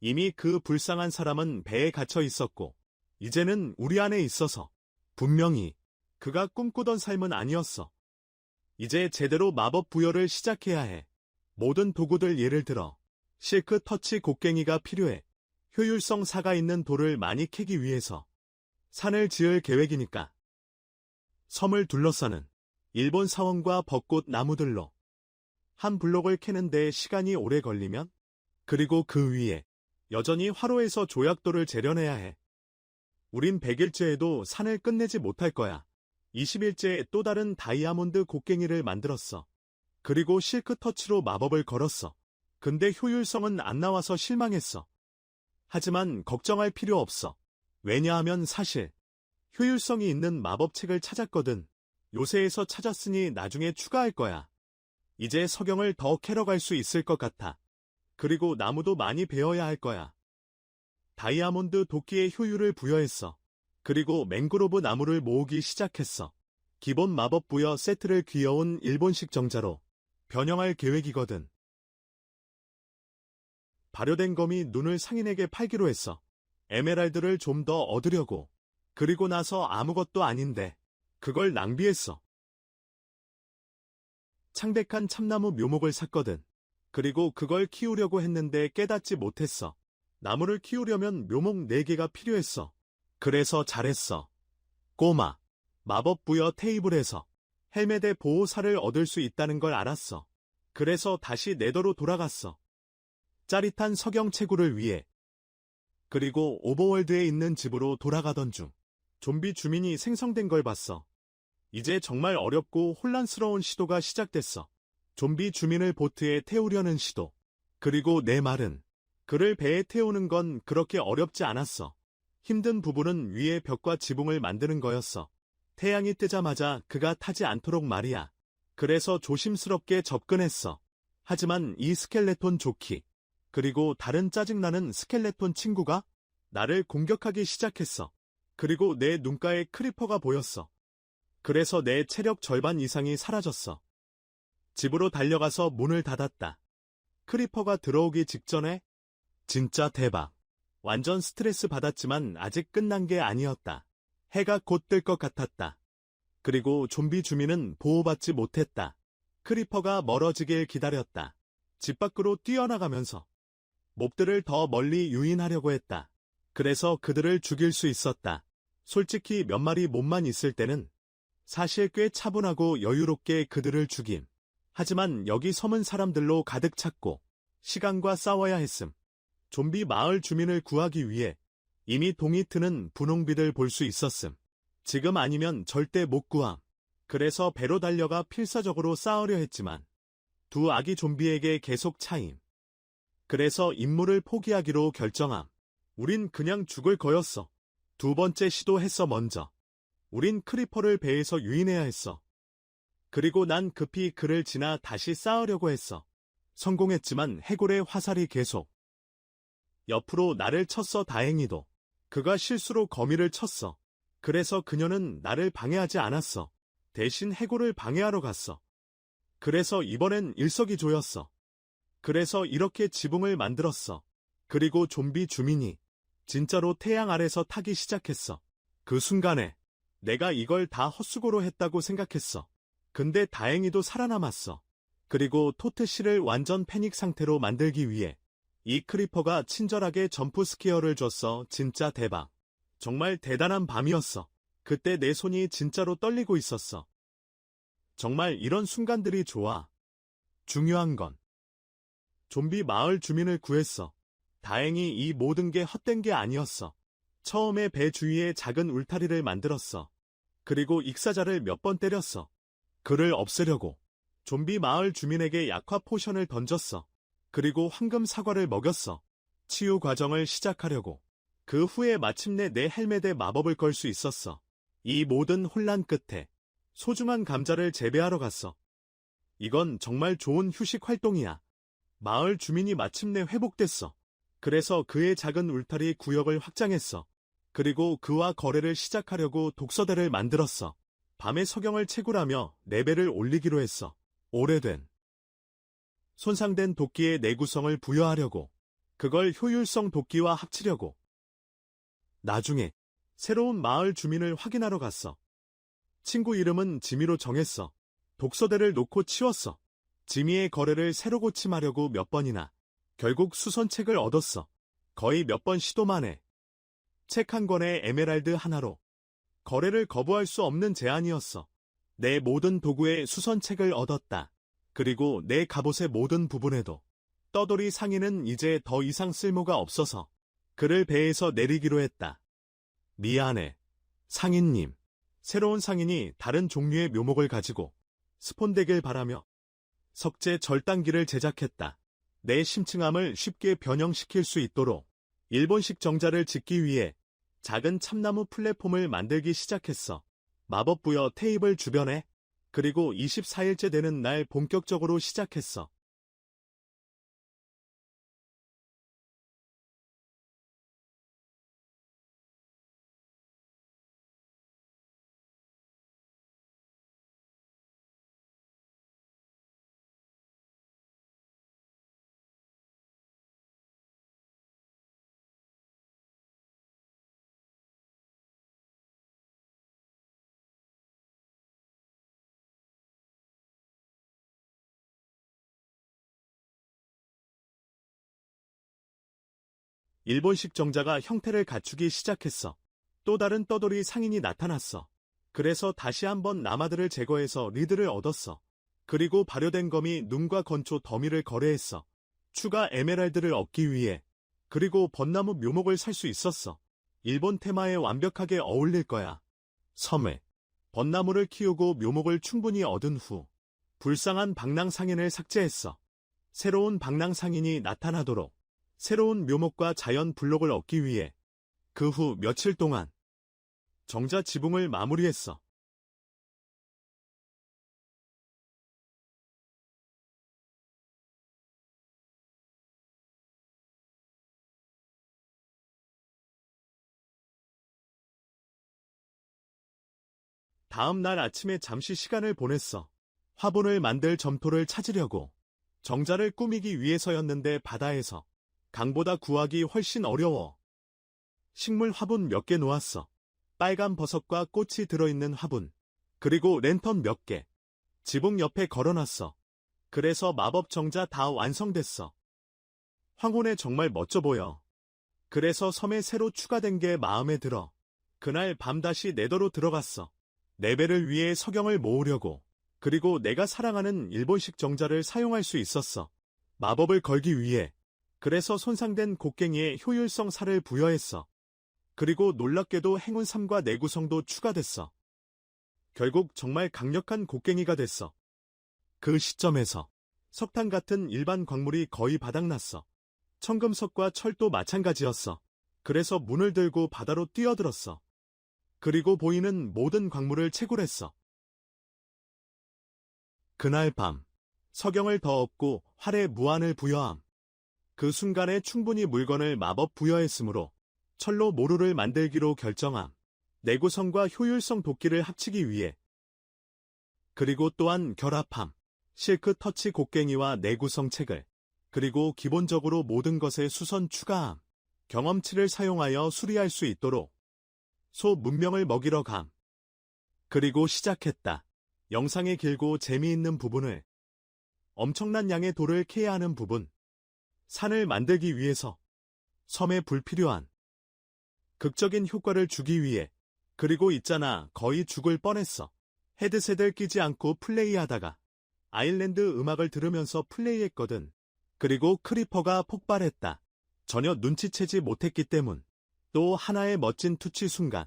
[SPEAKER 1] 이미 그 불쌍한 사람은 배에 갇혀 있었고 이제는 우리 안에 있어서 분명히 그가 꿈꾸던 삶은 아니었어. 이제 제대로 마법 부여를 시작해야 해. 모든 도구들 예를 들어 실크 터치 곡괭이가 필요해. 효율성 4가 있는 돌을 많이 캐기 위해서 산을 지을 계획이니까. 섬을 둘러싸는 일본 사원과 벚꽃 나무들로 한 블록을 캐는데 시간이 오래 걸리면 그리고 그 위에 여전히 화로에서 조약돌을 재련해야 해. 우린 100일째에도 산을 끝내지 못할 거야. 20일째에 또 다른 다이아몬드 곡괭이를 만들었어. 그리고 실크 터치로 마법을 걸었어. 근데 효율성은 안 나와서 실망했어. 하지만 걱정할 필요 없어. 왜냐하면 사실 효율성이 있는 마법책을 찾았거든. 요새에서 찾았으니 나중에 추가할 거야. 이제 석영을 더 캐러 갈 수 있을 것 같아. 그리고 나무도 많이 베어야 할 거야. 다이아몬드 도끼의 효율을 부여했어. 그리고 맹그로브 나무를 모으기 시작했어. 기본 마법 부여 세트를 귀여운 일본식 정자로 변형할 계획이거든. 발효된 거미 눈을 상인에게 팔기로 했어. 에메랄드를 좀 더 얻으려고. 그리고 나서 아무것도 아닌데 그걸 낭비했어. 창백한 참나무 묘목을 샀거든. 그리고 그걸 키우려고 했는데 깨닫지 못했어. 나무를 키우려면 묘목 4개가 필요했어. 그래서 잘했어. 꼬마. 마법 부여 테이블에서 헬멧의 보호살을 얻을 수 있다는 걸 알았어. 그래서 다시 네더로 돌아갔어. 짜릿한 석영 채굴을 위해. 그리고 오버월드에 있는 집으로 돌아가던 중 좀비 주민이 생성된 걸 봤어. 이제 정말 어렵고 혼란스러운 시도가 시작됐어. 좀비 주민을 보트에 태우려는 시도. 그리고 내 말은 그를 배에 태우는 건 그렇게 어렵지 않았어. 힘든 부분은 위에 벽과 지붕을 만드는 거였어. 태양이 뜨자마자 그가 타지 않도록 말이야. 그래서 조심스럽게 접근했어. 하지만 이 스켈레톤 조끼, 그리고 다른 짜증나는 스켈레톤 친구가 나를 공격하기 시작했어. 그리고 내 눈가에 크리퍼가 보였어. 그래서 내 체력 절반 이상이 사라졌어. 집으로 달려가서 문을 닫았다. 크리퍼가 들어오기 직전에 진짜 대박. 완전 스트레스 받았지만 아직 끝난 게 아니었다. 해가 곧 뜰 것 같았다. 그리고 좀비 주민은 보호받지 못했다. 크리퍼가 멀어지길 기다렸다. 집 밖으로 뛰어나가면서 몹들을 더 멀리 유인하려고 했다. 그래서 그들을 죽일 수 있었다. 솔직히 몇 마리 몹만 있을 때는 사실 꽤 차분하고 여유롭게 그들을 죽임. 하지만 여기 섬은 사람들로 가득 찼고 시간과 싸워야 했음. 좀비 마을 주민을 구하기 위해 이미 동이 트는 분홍빛을 볼 수 있었음. 지금 아니면 절대 못 구함. 그래서 배로 달려가 필사적으로 싸우려 했지만 두 아기 좀비에게 계속 차임. 그래서 임무를 포기하기로 결정함. 우린 그냥 죽을 거였어. 두 번째 시도했어 먼저. 우린 크리퍼를 배에서 유인해야 했어. 그리고 난 급히 그를 지나 다시 싸우려고 했어. 성공했지만 해골의 화살이 계속 옆으로 나를 쳤어. 다행히도 그가 실수로 거미를 쳤어. 그래서 그녀는 나를 방해하지 않았어. 대신 해골을 방해하러 갔어. 그래서 이번엔 일석이조였어. 그래서 이렇게 지붕을 만들었어. 그리고 좀비 주민이 진짜로 태양 아래서 타기 시작했어. 그 순간에 내가 이걸 다 헛수고로 했다고 생각했어. 근데 다행히도 살아남았어. 그리고 토트 씨를 완전 패닉 상태로 만들기 위해 이 크리퍼가 친절하게 점프 스퀘어를 줬어. 진짜 대박. 정말 대단한 밤이었어. 그때 내 손이 진짜로 떨리고 있었어. 정말 이런 순간들이 좋아. 중요한 건 좀비 마을 주민을 구했어. 다행히 이 모든 게 헛된 게 아니었어. 처음에 배 주위에 작은 울타리를 만들었어. 그리고 익사자를 몇 번 때렸어. 그를 없애려고. 좀비 마을 주민에게 약화 포션을 던졌어. 그리고 황금 사과를 먹였어. 치유 과정을 시작하려고. 그 후에 마침내 내 헬멧에 마법을 걸 수 있었어. 이 모든 혼란 끝에 소중한 감자를 재배하러 갔어. 이건 정말 좋은 휴식 활동이야. 마을 주민이 마침내 회복됐어. 그래서 그의 작은 울타리 구역을 확장했어. 그리고 그와 거래를 시작하려고 독서대를 만들었어. 밤에 석영을 채굴하며 레벨을 올리기로 했어. 오래된, 손상된 도끼의 내구성을 부여하려고, 그걸 효율성 도끼와 합치려고. 나중에 새로운 마을 주민을 확인하러 갔어. 친구 이름은 지미로 정했어. 독서대를 놓고 치웠어. 지미의 거래를 새로 고침하려고 몇 번이나. 결국 수선책을 얻었어. 거의 몇 번 시도 만에. 책 한 권에 에메랄드 하나로. 거래를 거부할 수 없는 제안이었어. 내 모든 도구에 수선책을 얻었다. 그리고 내 갑옷의 모든 부분에도. 떠돌이 상인은 이제 더 이상 쓸모가 없어서 그를 배에서 내리기로 했다. 미안해, 상인님. 새로운 상인이 다른 종류의 묘목을 가지고 스폰되길 바라며 석재 절단기를 제작했다. 내 심층함을 쉽게 변형시킬 수 있도록 일본식 정자를 짓기 위해 작은 참나무 플랫폼을 만들기 시작했어. 마법 부여 테이블 주변에. 그리고 24일째 되는 날 본격적으로 시작했어. 일본식 정자가 형태를 갖추기 시작했어. 또 다른 떠돌이 상인이 나타났어. 그래서 다시 한번 나마들을 제거해서 리드를 얻었어. 그리고 발효된 거미 눈과 건초 더미를 거래했어. 추가 에메랄드를 얻기 위해. 그리고 벚나무 묘목을 살 수 있었어. 일본 테마에 완벽하게 어울릴 거야. 섬에 벚나무를 키우고 묘목을 충분히 얻은 후 불쌍한 방랑상인을 삭제했어. 새로운 방랑상인이 나타나도록 새로운 묘목과 자연 블록을 얻기 위해 그 후 며칠 동안 정자 지붕을 마무리했어. 다음 날 아침에 잠시 시간을 보냈어. 화분을 만들 점토를 찾으려고. 정자를 꾸미기 위해서였는데 바다에서 강보다 구하기 훨씬 어려워. 식물 화분 몇 개 놓았어. 빨간 버섯과 꽃이 들어있는 화분. 그리고 랜턴 몇 개. 지붕 옆에 걸어놨어. 그래서 마법 정자 다 완성됐어. 황혼에 정말 멋져 보여. 그래서 섬에 새로 추가된 게 마음에 들어. 그날 밤 다시 네더로 들어갔어. 레벨을 위해 석영을 모으려고. 그리고 내가 사랑하는 일본식 정자를 사용할 수 있었어. 마법을 걸기 위해. 그래서 손상된 곡괭이에 효율성 4를 부여했어. 그리고 놀랍게도 행운 3과 내구성도 추가됐어. 결국 정말 강력한 곡괭이가 됐어. 그 시점에서 석탄 같은 일반 광물이 거의 바닥났어. 청금석과 철도 마찬가지였어. 그래서 문을 들고 바다로 뛰어들었어. 그리고 보이는 모든 광물을 채굴했어. 그날 밤, 석영을 더 얻고 활에 무한을 부여함. 그 순간에 충분히 물건을 마법 부여했으므로 철로 모루를 만들기로 결정함. 내구성과 효율성 도끼를 합치기 위해. 그리고 또한 결합함. 실크 터치 곡괭이와 내구성 책을. 그리고 기본적으로 모든 것에 수선 추가함. 경험치를 사용하여 수리할 수 있도록. 소 문명을 먹이러 감. 그리고 시작했다. 영상의 길고 재미있는 부분을. 엄청난 양의 돌을 캐야 하는 부분. 산을 만들기 위해서. 섬에 불필요한. 극적인 효과를 주기 위해. 그리고 있잖아, 거의 죽을 뻔했어. 헤드셋을 끼지 않고 플레이하다가 아일랜드 음악을 들으면서 플레이했거든. 그리고 크리퍼가 폭발했다. 전혀 눈치채지 못했기 때문. 또 하나의 멋진 투치 순간.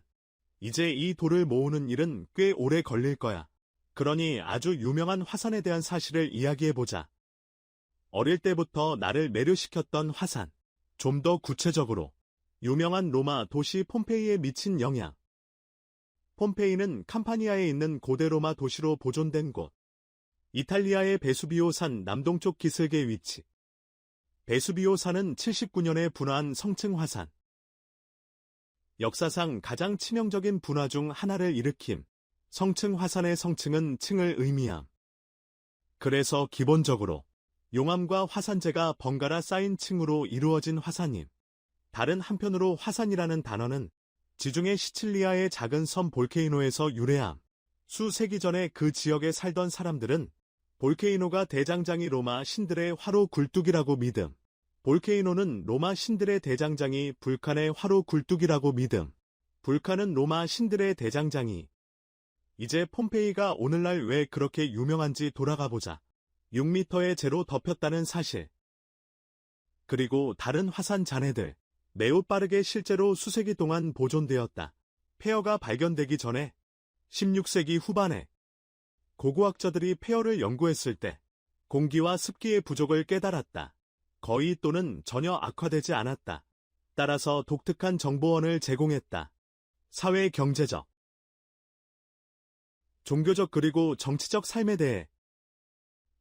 [SPEAKER 1] 이제 이 돌을 모으는 일은 꽤 오래 걸릴 거야. 그러니 아주 유명한 화산에 대한 사실을 이야기해보자. 어릴 때부터 나를 매료시켰던 화산. 좀 더 구체적으로. 유명한 로마 도시 폼페이에 미친 영향. 폼페이는 캄파니아에 있는 고대 로마 도시로 보존된 곳. 이탈리아의 베수비오 산 남동쪽 기슭의 위치. 베수비오 산은 79년에 분화한 성층 화산. 역사상 가장 치명적인 분화 중 하나를 일으킴. 성층 화산의 성층은 층을 의미함. 그래서 기본적으로 용암과 화산재가 번갈아 쌓인 층으로 이루어진 화산임. 다른 한편으로 화산이라는 단어는 지중해 시칠리아의 작은 섬 볼케이노에서 유래함. 수세기 전에 그 지역에 살던 사람들은 볼케이노가 대장장이 로마 신들의 화로 굴뚝이라고 믿음. 볼케이노는 로마 신들의 대장장이 불칸의 화로 굴뚝이라고 믿음. 불칸은 로마 신들의 대장장이. 이제 폼페이가 오늘날 왜 그렇게 유명한지 돌아가 보자. 6m의 재로 덮였다는 사실. 그리고 다른 화산 잔해들. 매우 빠르게 실제로 수세기 동안 보존되었다. 폐허가 발견되기 전에 16세기 후반에 고고학자들이 폐허를 연구했을 때 공기와 습기의 부족을 깨달았다. 거의 또는 전혀 악화되지 않았다. 따라서 독특한 정보원을 제공했다. 사회 경제적, 종교적 그리고 정치적 삶에 대해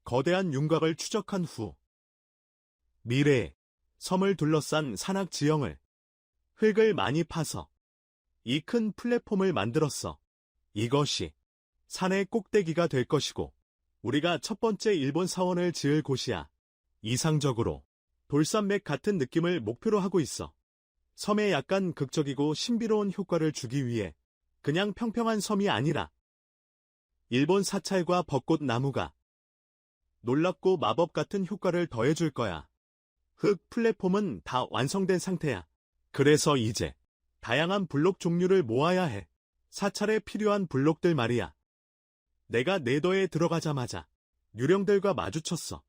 [SPEAKER 1] 거대한 윤곽을 추적한 후 미래에 섬을 둘러싼 산악 지형을 흙을 많이 파서 이 큰 플랫폼을 만들었어. 이것이 산의 꼭대기가 될 것이고 우리가 첫 번째 일본 사원을 지을 곳이야. 이상적으로 돌산맥 같은 느낌을 목표로 하고 있어. 섬에 약간 극적이고 신비로운 효과를 주기 위해 그냥 평평한 섬이 아니라 일본 사찰과 벚꽃 나무가 놀랍고 마법 같은 효과를 더해줄 거야. 흙 플랫폼은 다 완성된 상태야. 그래서 이제 다양한 블록 종류를 모아야 해. 사찰에 필요한 블록들 말이야. 내가 네더에 들어가자마자 유령들과 마주쳤어.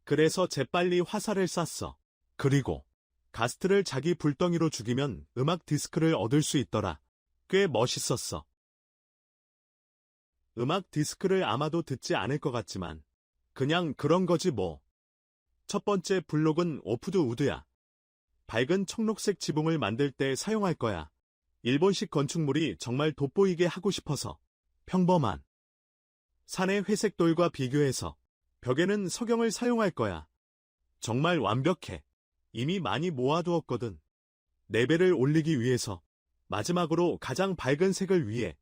[SPEAKER 1] 그래서 재빨리 화살을 쐈어. 그리고 가스트를 자기 불덩이로 죽이면 음악 디스크를 얻을 수 있더라. 꽤 멋있었어. 음악 디스크를 아마도 듣지 않을 것 같지만 그냥 그런 거지 뭐. 첫 번째 블록은 오프드 우드야. 밝은 청록색 지붕을 만들 때 사용할 거야. 일본식 건축물이 정말 돋보이게 하고 싶어서. 평범한 산의 회색 돌과 비교해서 벽에는 석영을 사용할 거야. 정말 완벽해. 이미 많이 모아두었거든. 레벨을 올리기 위해서 마지막으로 가장 밝은 색을 위해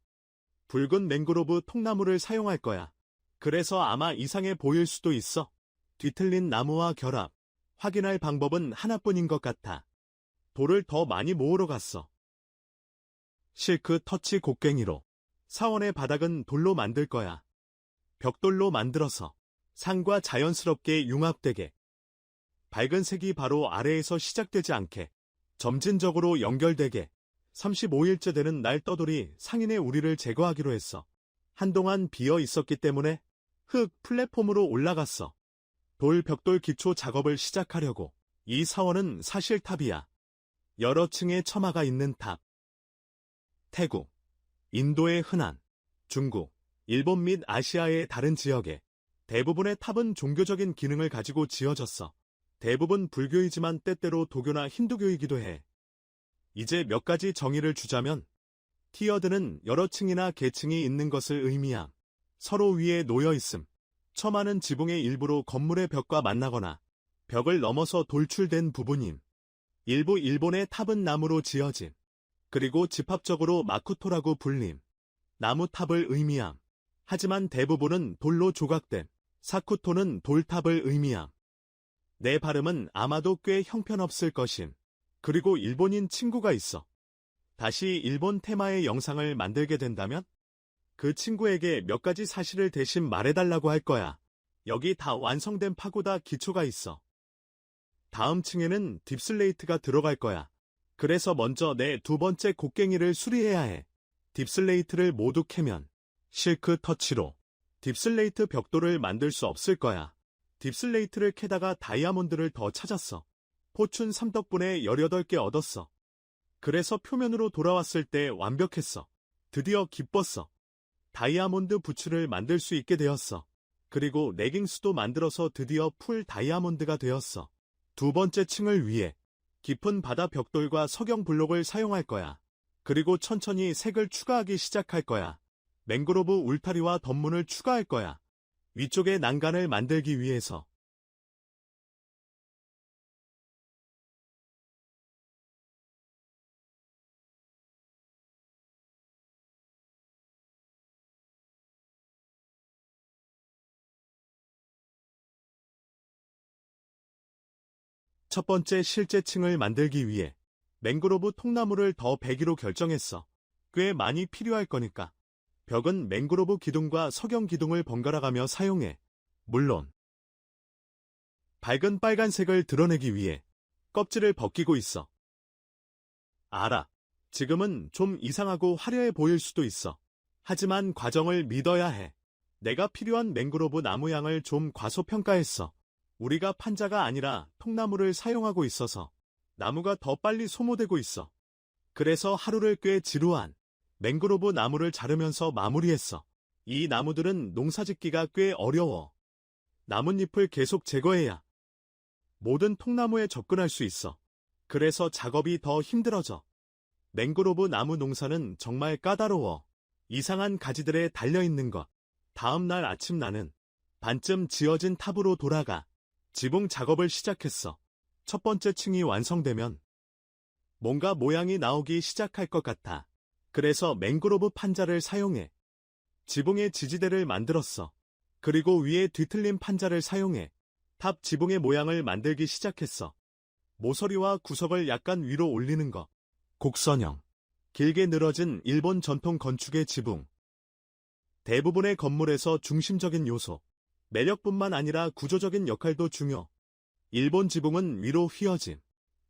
[SPEAKER 1] 붉은 맹그로브 통나무를 사용할 거야. 그래서 아마 이상해 보일 수도 있어. 뒤틀린 나무와 결합. 확인할 방법은 하나뿐인 것 같아. 돌을 더 많이 모으러 갔어. 실크 터치 곡괭이로. 사원의 바닥은 돌로 만들 거야. 벽돌로 만들어서 산과 자연스럽게 융합되게. 밝은 색이 바로 아래에서 시작되지 않게 점진적으로 연결되게. 35일째 되는 날 떠돌이 상인의 우리를 제거하기로 했어. 한동안 비어 있었기 때문에 흙 플랫폼으로 올라갔어. 돌 벽돌 기초 작업을 시작하려고. 이 사원은 사실 탑이야. 여러 층의 처마가 있는 탑. 태국, 인도의 흔한, 중국, 일본 및 아시아의 다른 지역에 대부분의 탑은 종교적인 기능을 가지고 지어졌어. 대부분 불교이지만 때때로 도교나 힌두교이기도 해. 이제 몇 가지 정의를 주자면 티어드는 여러 층이나 계층이 있는 것을 의미함. 서로 위에 놓여 있음. 처마는 지붕의 일부로 건물의 벽과 만나거나 벽을 넘어서 돌출된 부분임. 일부 일본의 탑은 나무로 지어짐. 그리고 집합적으로 마쿠토라고 불림. 나무 탑을 의미함. 하지만 대부분은 돌로 조각된 사쿠토는 돌탑을 의미함. 내 발음은 아마도 꽤 형편없을 것임. 그리고 일본인 친구가 있어. 다시 일본 테마의 영상을 만들게 된다면 그 친구에게 몇 가지 사실을 대신 말해달라고 할 거야. 여기 다 완성된 파고다 기초가 있어. 다음 층에는 딥슬레이트가 들어갈 거야. 그래서 먼저 내 두 번째 곡괭이를 수리해야 해. 딥슬레이트를 모두 캐면 실크 터치로 딥슬레이트 벽돌을 만들 수 없을 거야. 딥슬레이트를 캐다가 다이아몬드를 더 찾았어. 포춘 3 덕분에 18개 얻었어. 그래서 표면으로 돌아왔을 때 완벽했어. 드디어 기뻤어. 다이아몬드 부츠를 만들 수 있게 되었어. 그리고 레깅스도 만들어서 드디어 풀 다이아몬드가 되었어. 두 번째 층을 위해 깊은 바다 벽돌과 석영 블록을 사용할 거야. 그리고 천천히 색을 추가하기 시작할 거야. 맹그로브 울타리와 덧문을 추가할 거야. 위쪽에 난간을 만들기 위해서. 첫 번째 실제층을 만들기 위해 맹그로브 통나무를 더 베기로 결정했어. 꽤 많이 필요할 거니까. 벽은 맹그로브 기둥과 석영 기둥을 번갈아가며 사용해. 물론 밝은 빨간색을 드러내기 위해 껍질을 벗기고 있어. 알아. 지금은 좀 이상하고 화려해 보일 수도 있어. 하지만 과정을 믿어야 해. 내가 필요한 맹그로브 나무 양을 좀 과소평가했어. 우리가 판자가 아니라 통나무를 사용하고 있어서 나무가 더 빨리 소모되고 있어. 그래서 하루를 꽤 지루한 맹그로브 나무를 자르면서 마무리했어. 이 나무들은 농사짓기가 꽤 어려워. 나뭇잎을 계속 제거해야 모든 통나무에 접근할 수 있어. 그래서 작업이 더 힘들어져. 맹그로브 나무 농사는 정말 까다로워. 이상한 가지들에 달려있는 것. 다음 날 아침 나는 반쯤 지어진 탑으로 돌아가 지붕 작업을 시작했어. 첫 번째 층이 완성되면 뭔가 모양이 나오기 시작할 것 같아. 그래서 맹그로브 판자를 사용해 지붕의 지지대를 만들었어. 그리고 위에 뒤틀린 판자를 사용해 탑 지붕의 모양을 만들기 시작했어. 모서리와 구석을 약간 위로 올리는 것. 곡선형. 길게 늘어진 일본 전통 건축의 지붕. 대부분의 건물에서 중심적인 요소. 매력뿐만 아니라 구조적인 역할도 중요. 일본 지붕은 위로 휘어짐.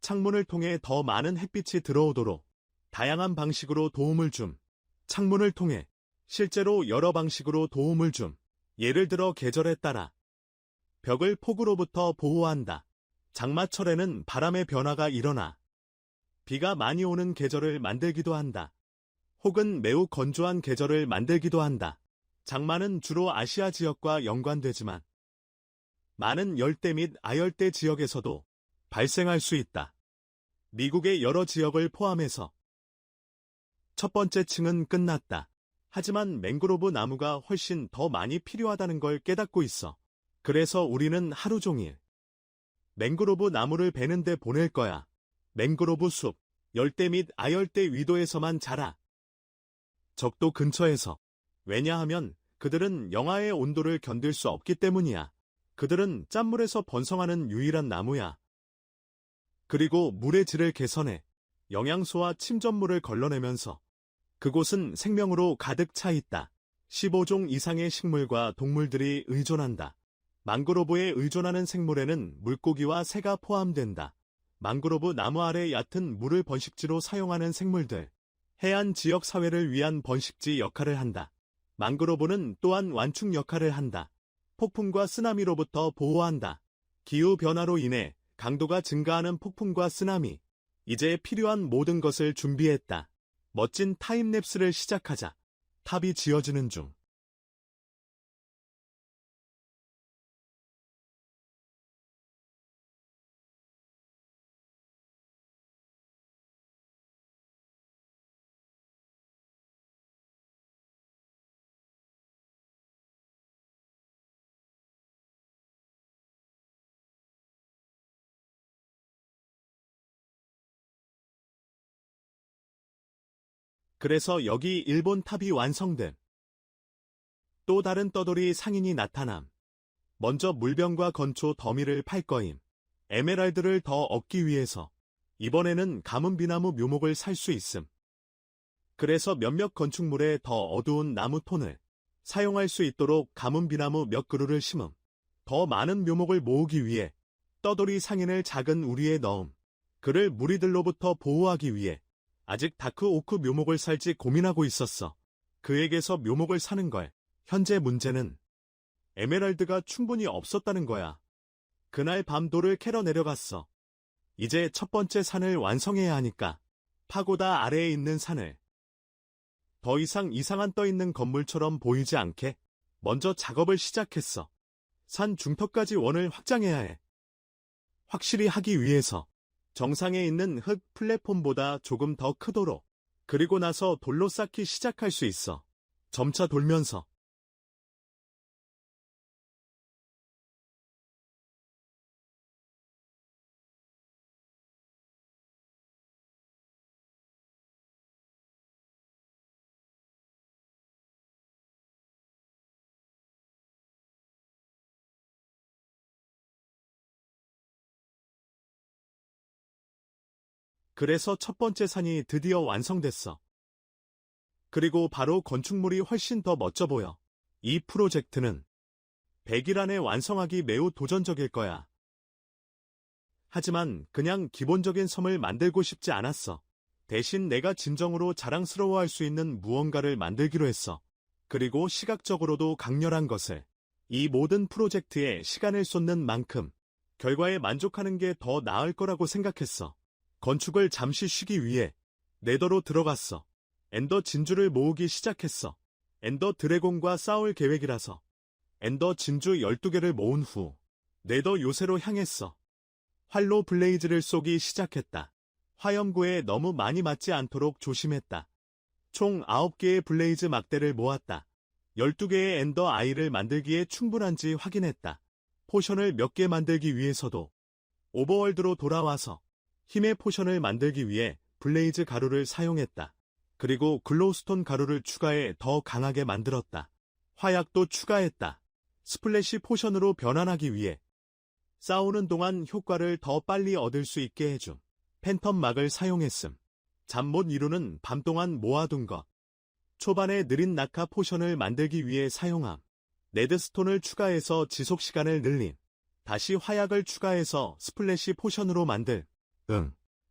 [SPEAKER 1] 창문을 통해 더 많은 햇빛이 들어오도록 다양한 방식으로 도움을 줌. 창문을 통해 실제로 여러 방식으로 도움을 줌. 예를 들어 계절에 따라 벽을 폭우로부터 보호한다. 장마철에는 바람의 변화가 일어나 비가 많이 오는 계절을 만들기도 한다. 혹은 매우 건조한 계절을 만들기도 한다. 장마는 주로 아시아 지역과 연관되지만 많은 열대 및 아열대 지역에서도 발생할 수 있다. 미국의 여러 지역을 포함해서 첫 번째 층은 끝났다. 하지만 맹그로브 나무가 훨씬 더 많이 필요하다는 걸 깨닫고 있어. 그래서 우리는 하루 종일 맹그로브 나무를 베는데 보낼 거야. 맹그로브 숲, 열대 및 아열대 위도에서만 자라. 적도 근처에서. 왜냐하면 그들은 영하의 온도를 견딜 수 없기 때문이야. 그들은 짠물에서 번성하는 유일한 나무야. 그리고 물의 질을 개선해 영양소와 침전물을 걸러내면서 그곳은 생명으로 가득 차 있다. 15종 이상의 식물과 동물들이 의존한다. 망그로브에 의존하는 생물에는 물고기와 새가 포함된다. 망그로브 나무 아래 얕은 물을 번식지로 사용하는 생물들. 해안 지역 사회를 위한 번식지 역할을 한다. 망그로브는 또한 완충 역할을 한다. 폭풍과 쓰나미로부터 보호한다. 기후변화로 인해 강도가 증가하는 폭풍과 쓰나미. 이제 필요한 모든 것을 준비했다. 멋진 타임랩스를 시작하자. 탑이 지어지는 중. 그래서 여기 일본 탑이 완성됨. 또 다른 떠돌이 상인이 나타남. 먼저 물병과 건초 더미를 팔 거임. 에메랄드를 더 얻기 위해서. 이번에는 가문비나무 묘목을 살 수 있음. 그래서 몇몇 건축물에 더 어두운 나무 톤을 사용할 수 있도록 가문비나무 몇 그루를 심음. 더 많은 묘목을 모으기 위해 떠돌이 상인을 작은 우리에 넣음. 그를 무리들로부터 보호하기 위해 아직 다크 오크 묘목을 살지 고민하고 있었어. 그에게서 묘목을 사는 걸. 현재 문제는 에메랄드가 충분히 없었다는 거야. 그날 밤 돌을 캐러 내려갔어. 이제 첫 번째 산을 완성해야 하니까 파고다 아래에 있는 산을 더 이상 이상한 떠 있는 건물처럼 보이지 않게 먼저 작업을 시작했어. 산 중턱까지 원을 확장해야 해. 확실히 하기 위해서 정상에 있는 흙 플랫폼보다 조금 더 크도록. 그리고 나서 돌로 쌓기 시작할 수 있어. 점차 돌면서. 그래서 첫 번째 산이 드디어 완성됐어. 그리고 바로 건축물이 훨씬 더 멋져 보여. 이 프로젝트는 100일 안에 완성하기 매우 도전적일 거야. 하지만 그냥 기본적인 섬을 만들고 싶지 않았어. 대신 내가 진정으로 자랑스러워할 수 있는 무언가를 만들기로 했어. 그리고 시각적으로도 강렬한 것을. 이 모든 프로젝트에 시간을 쏟는 만큼 결과에 만족하는 게 더 나을 거라고 생각했어. 건축을 잠시 쉬기 위해 네더로 들어갔어. 엔더 진주를 모으기 시작했어. 엔더 드래곤과 싸울 계획이라서. 엔더 진주 12개를 모은 후 네더 요새로 향했어. 활로 블레이즈를 쏘기 시작했다. 화염구에 너무 많이 맞지 않도록 조심했다. 총 9개의 블레이즈 막대를 모았다. 12개의 엔더 아이를 만들기에 충분한지 확인했다. 포션을 몇 개 만들기 위해서도 오버월드로 돌아와서 힘의 포션을 만들기 위해 블레이즈 가루를 사용했다. 그리고 글로우스톤 가루를 추가해 더 강하게 만들었다. 화약도 추가했다. 스플래시 포션으로 변환하기 위해 싸우는 동안 효과를 더 빨리 얻을 수 있게 해줌. 팬텀 막을 사용했음. 잠 못 이루는 밤 동안 모아둔 것. 초반에 느린 낙하 포션을 만들기 위해 사용함. 레드스톤을 추가해서 지속시간을 늘림. 다시 화약을 추가해서 스플래시 포션으로 만들.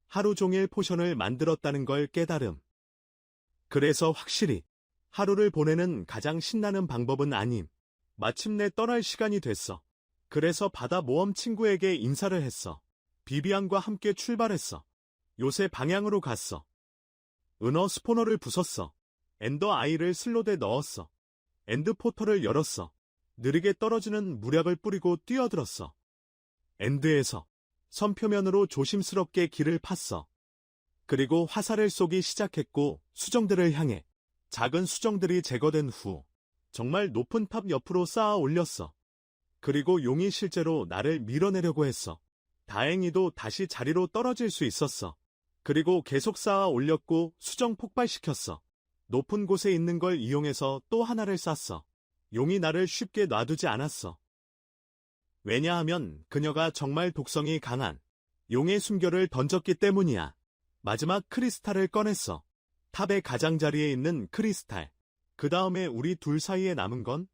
[SPEAKER 1] 하루 종일 포션을 만들었다는 걸 깨달음. 그래서 확실히 하루를 보내는 가장 신나는 방법은 아님. 마침내 떠날 시간이 됐어. 그래서 바다 모험 친구에게 인사를 했어. 비비안과 함께 출발했어. 요새 방향으로 갔어. 은어 스포너를 부쉈어. 엔더 아이를 슬롯에 넣었어. 엔드 포털을 열었어. 느리게 떨어지는 무력을 뿌리고 뛰어들었어. 엔드에서 섬 표면으로 조심스럽게 길을 팠어. 그리고 화살을 쏘기 시작했고 수정들을 향해 작은 수정들이 제거된 후 정말 높은 탑 옆으로 쌓아 올렸어. 그리고 용이 실제로 나를 밀어내려고 했어. 다행히도 다시 자리로 떨어질 수 있었어. 그리고 계속 쌓아 올렸고 수정 폭발시켰어. 높은 곳에 있는 걸 이용해서 또 하나를 쐈어. 용이 나를 쉽게 놔두지 않았어. 왜냐하면 그녀가 정말 독성이 강한 용의 숨결을 던졌기 때문이야. 마지막 크리스탈을 꺼냈어. 탑의 가장자리에 있는 크리스탈. 그 다음에 우리 둘 사이에 남은 건?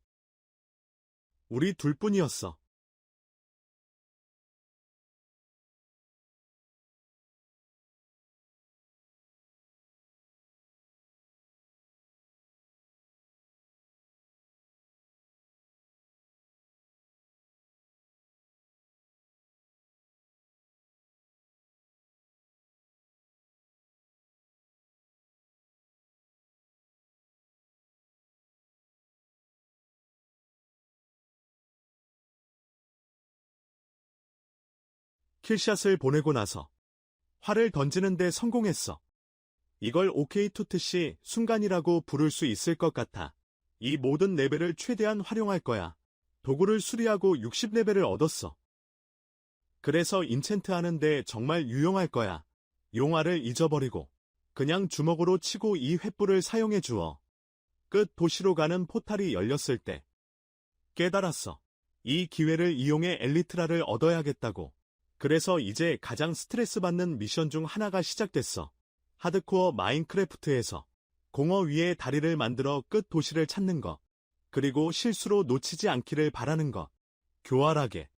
[SPEAKER 1] 우리 둘뿐이었어. 킬샷을 보내고 나서 활을 던지는데 성공했어. 이걸 오케이 투트시 순간이라고 부를 수 있을 것 같아. 이 모든 레벨을 최대한 활용할 거야. 도구를 수리하고 60레벨을 얻었어. 그래서 인챈트 하는데 정말 유용할 거야. 용화를 잊어버리고 그냥 주먹으로 치고 이 횃불을 사용해 주어. 끝 도시로 가는 포탈이 열렸을 때 깨달았어. 이 기회를 이용해 엘리트라를 얻어야겠다고. 그래서 이제 가장 스트레스 받는 미션 중 하나가 시작됐어. 하드코어 마인크래프트에서 공허 위에 다리를 만들어 끝 도시를 찾는 것. 그리고 실수로 놓치지 않기를 바라는 것. 교활하게.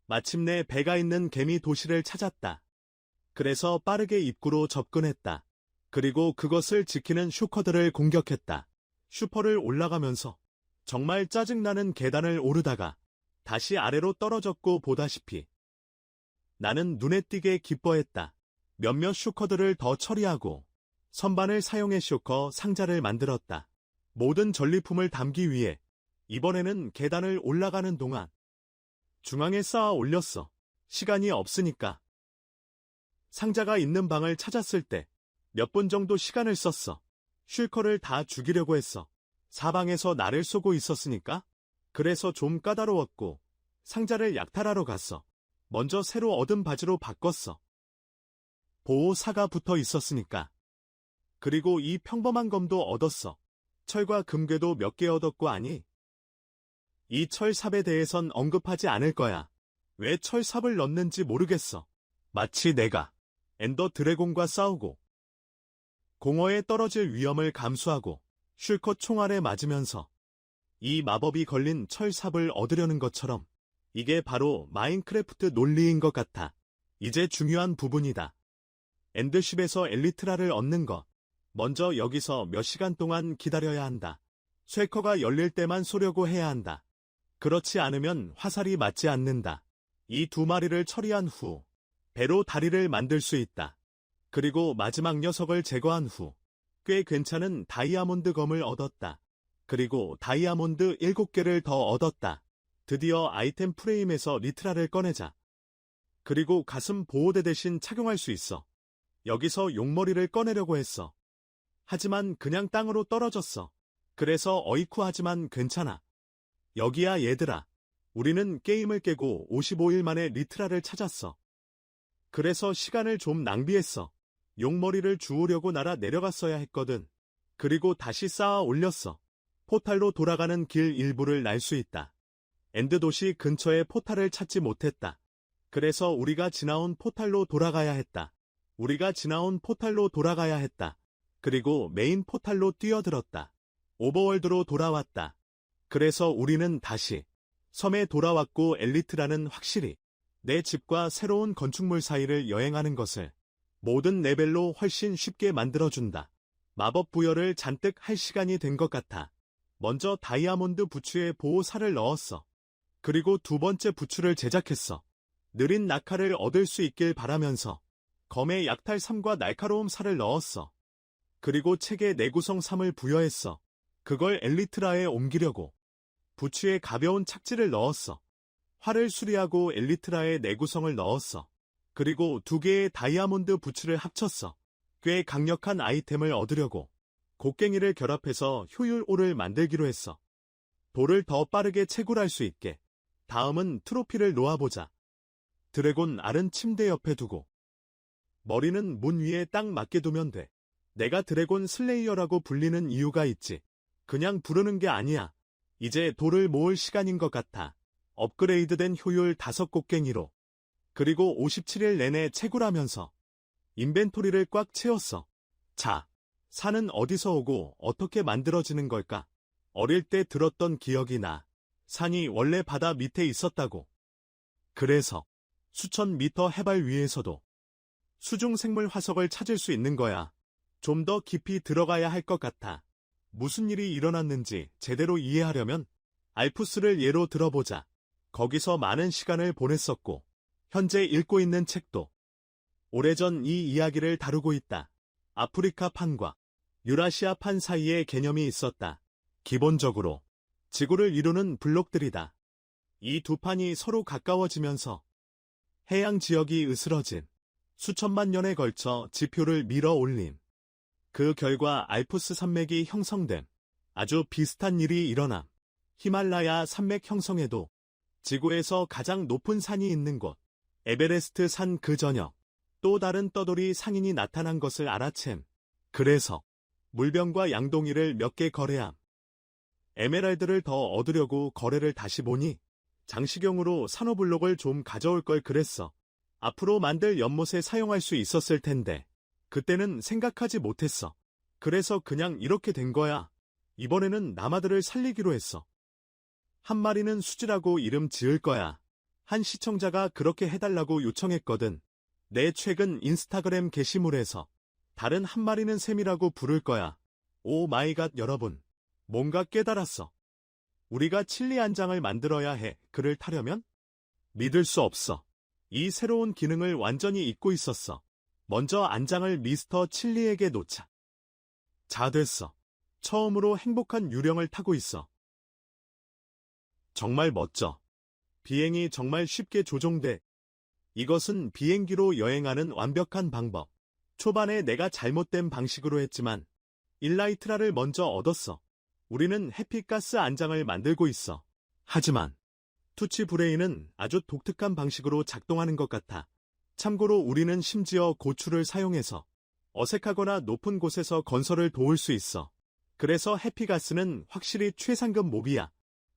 [SPEAKER 1] 마침내 배가 있는 개미 도시를 찾았다. 그래서 빠르게 입구로 접근했다. 그리고 그것을 지키는 슈커들을 공격했다. 슈퍼를 올라가면서 정말 짜증나는 계단을 오르다가 다시 아래로 떨어졌고 보다시피 나는 눈에 띄게 기뻐했다. 몇몇 슈커들을 더 처리하고 선반을 사용해 슈커 상자를 만들었다. 모든 전리품을 담기 위해 이번에는 계단을 올라가는 동안 중앙에 쌓아 올렸어. 시간이 없으니까. 상자가 있는 방을 찾았을 때 몇 분 정도 시간을 썼어. 슈커를 다 죽이려고 했어. 사방에서 나를 쏘고 있었으니까. 그래서 좀 까다로웠고 상자를 약탈하러 갔어. 먼저 새로 얻은 바지로 바꿨어. 보호사가 붙어 있었으니까. 그리고 이 평범한 검도 얻었어. 철과 금괴도 몇 개 얻었고 아니? 이 철삽에 대해선 언급하지 않을 거야. 왜 철삽을 넣는지 모르겠어. 마치 내가 엔더 드래곤과 싸우고 공허에 떨어질 위험을 감수하고 쉴컷 총알에 맞으면서 이 마법이 걸린 철삽을 얻으려는 것처럼 이게 바로 마인크래프트 논리인 것 같아. 이제 중요한 부분이다. 엔드십에서 엘리트라를 얻는 것. 먼저 여기서 몇 시간 동안 기다려야 한다. 쇠커가 열릴 때만 쏘려고 해야 한다. 그렇지 않으면 화살이 맞지 않는다. 이 두 마리를 처리한 후 배로 다리를 만들 수 있다. 그리고 마지막 녀석을 제거한 후 꽤 괜찮은 다이아몬드 검을 얻었다. 그리고 다이아몬드 7개를 더 얻었다. 드디어 아이템 프레임에서 리트라를 꺼내자. 그리고 가슴 보호대 대신 착용할 수 있어. 여기서 용머리를 꺼내려고 했어. 하지만 그냥 땅으로 떨어졌어. 그래서 어이쿠하지만 괜찮아. 여기야 얘들아. 우리는 게임을 깨고 55일 만에 리트라를 찾았어. 그래서 시간을 좀 낭비했어. 용머리를 주우려고 날아 내려갔어야 했거든. 그리고 다시 쌓아 올렸어. 포탈로 돌아가는 길 일부를 날 수 있다. 엔드 도시 근처에 포탈을 찾지 못했다. 그래서 우리가 지나온 포탈로 돌아가야 했다. 그리고 메인 포탈로 뛰어들었다. 오버월드로 돌아왔다. 그래서 우리는 다시 섬에 돌아왔고 엘리트라는 확실히 내 집과 새로운 건축물 사이를 여행하는 것을 모든 레벨로 훨씬 쉽게 만들어준다. 마법 부여를 잔뜩 할 시간이 된 것 같아. 먼저 다이아몬드 부츠에 보호살을 넣었어. 그리고 두 번째 부츠를 제작했어. 느린 낙하를 얻을 수 있길 바라면서 검에 약탈 3과 날카로움 살을 넣었어. 그리고 책에 내구성 3을 부여했어. 그걸 엘리트라에 옮기려고 부츠에 가벼운 착지를 넣었어. 활을 수리하고 엘리트라에 내구성을 넣었어. 그리고 2개의 다이아몬드 부츠를 합쳤어. 꽤 강력한 아이템을 얻으려고 곡괭이를 결합해서 효율 5를 만들기로 했어. 돌을 더 빠르게 채굴할 수 있게. 다음은 트로피를 놓아보자. 드래곤 알은 침대 옆에 두고 머리는 문 위에 딱 맞게 두면 돼. 내가 드래곤 슬레이어라고 불리는 이유가 있지. 그냥 부르는 게 아니야. 이제 돌을 모을 시간인 것 같아. 업그레이드된 효율 5곡괭이로. 그리고 57일 내내 채굴하면서 인벤토리를 꽉 채웠어. 자, 산은 어디서 오고 어떻게 만들어지는 걸까? 어릴 때 들었던 기억이 나. 산이 원래 바다 밑에 있었다고. 그래서 수천 미터 해발 위에서도 수중생물 화석을 찾을 수 있는 거야. 좀 더 깊이 들어가야 할 것 같아. 무슨 일이 일어났는지 제대로 이해하려면 알프스를 예로 들어보자. 거기서 많은 시간을 보냈었고 현재 읽고 있는 책도 오래전 이 이야기를 다루고 있다. 아프리카 판과 유라시아 판 사이에 개념이 있었다. 기본적으로 지구를 이루는 블록들이다. 이 두 판이 서로 가까워지면서 해양 지역이 으스러진 수천만 년에 걸쳐 지표를 밀어 올림. 그 결과 알프스 산맥이 형성됨. 아주 비슷한 일이 일어남. 히말라야 산맥 형성에도 지구에서 가장 높은 산이 있는 곳, 에베레스트 산 그 저녁, 또 다른 떠돌이 상인이 나타난 것을 알아챈. 그래서 물병과 양동이를 몇 개 거래함. 에메랄드를 더 얻으려고 거래를 다시 보니 장식용으로 산호블록을 좀 가져올 걸 그랬어. 앞으로 만들 연못에 사용할 수 있었을 텐데 그때는 생각하지 못했어. 그래서 그냥 이렇게 된 거야. 이번에는 나마들을 살리기로 했어. 한 마리는 수지라고 이름 지을 거야. 한 시청자가 그렇게 해달라고 요청했거든. 내 최근 인스타그램 게시물에서 다른 한 마리는 샘이라고 부를 거야. 오 마이 갓 여러분. 뭔가 깨달았어. 우리가 칠리 안장을 만들어야 해. 그를 타려면? 믿을 수 없어. 이 새로운 기능을 완전히 잊고 있었어. 먼저 안장을 미스터 칠리에게 놓자. 자 됐어. 처음으로 행복한 유령을 타고 있어. 정말 멋져. 비행이 정말 쉽게 조종돼. 이것은 비행기로 여행하는 완벽한 방법. 초반에 내가 잘못된 방식으로 했지만 일라이트라를 먼저 얻었어. 우리는 해피가스 안장을 만들고 있어. 하지만 투치 브레인은 아주 독특한 방식으로 작동하는 것 같아. 참고로 우리는 심지어 고추를 사용해서 어색하거나 높은 곳에서 건설을 도울 수 있어. 그래서 해피가스는 확실히 최상급 몹이야.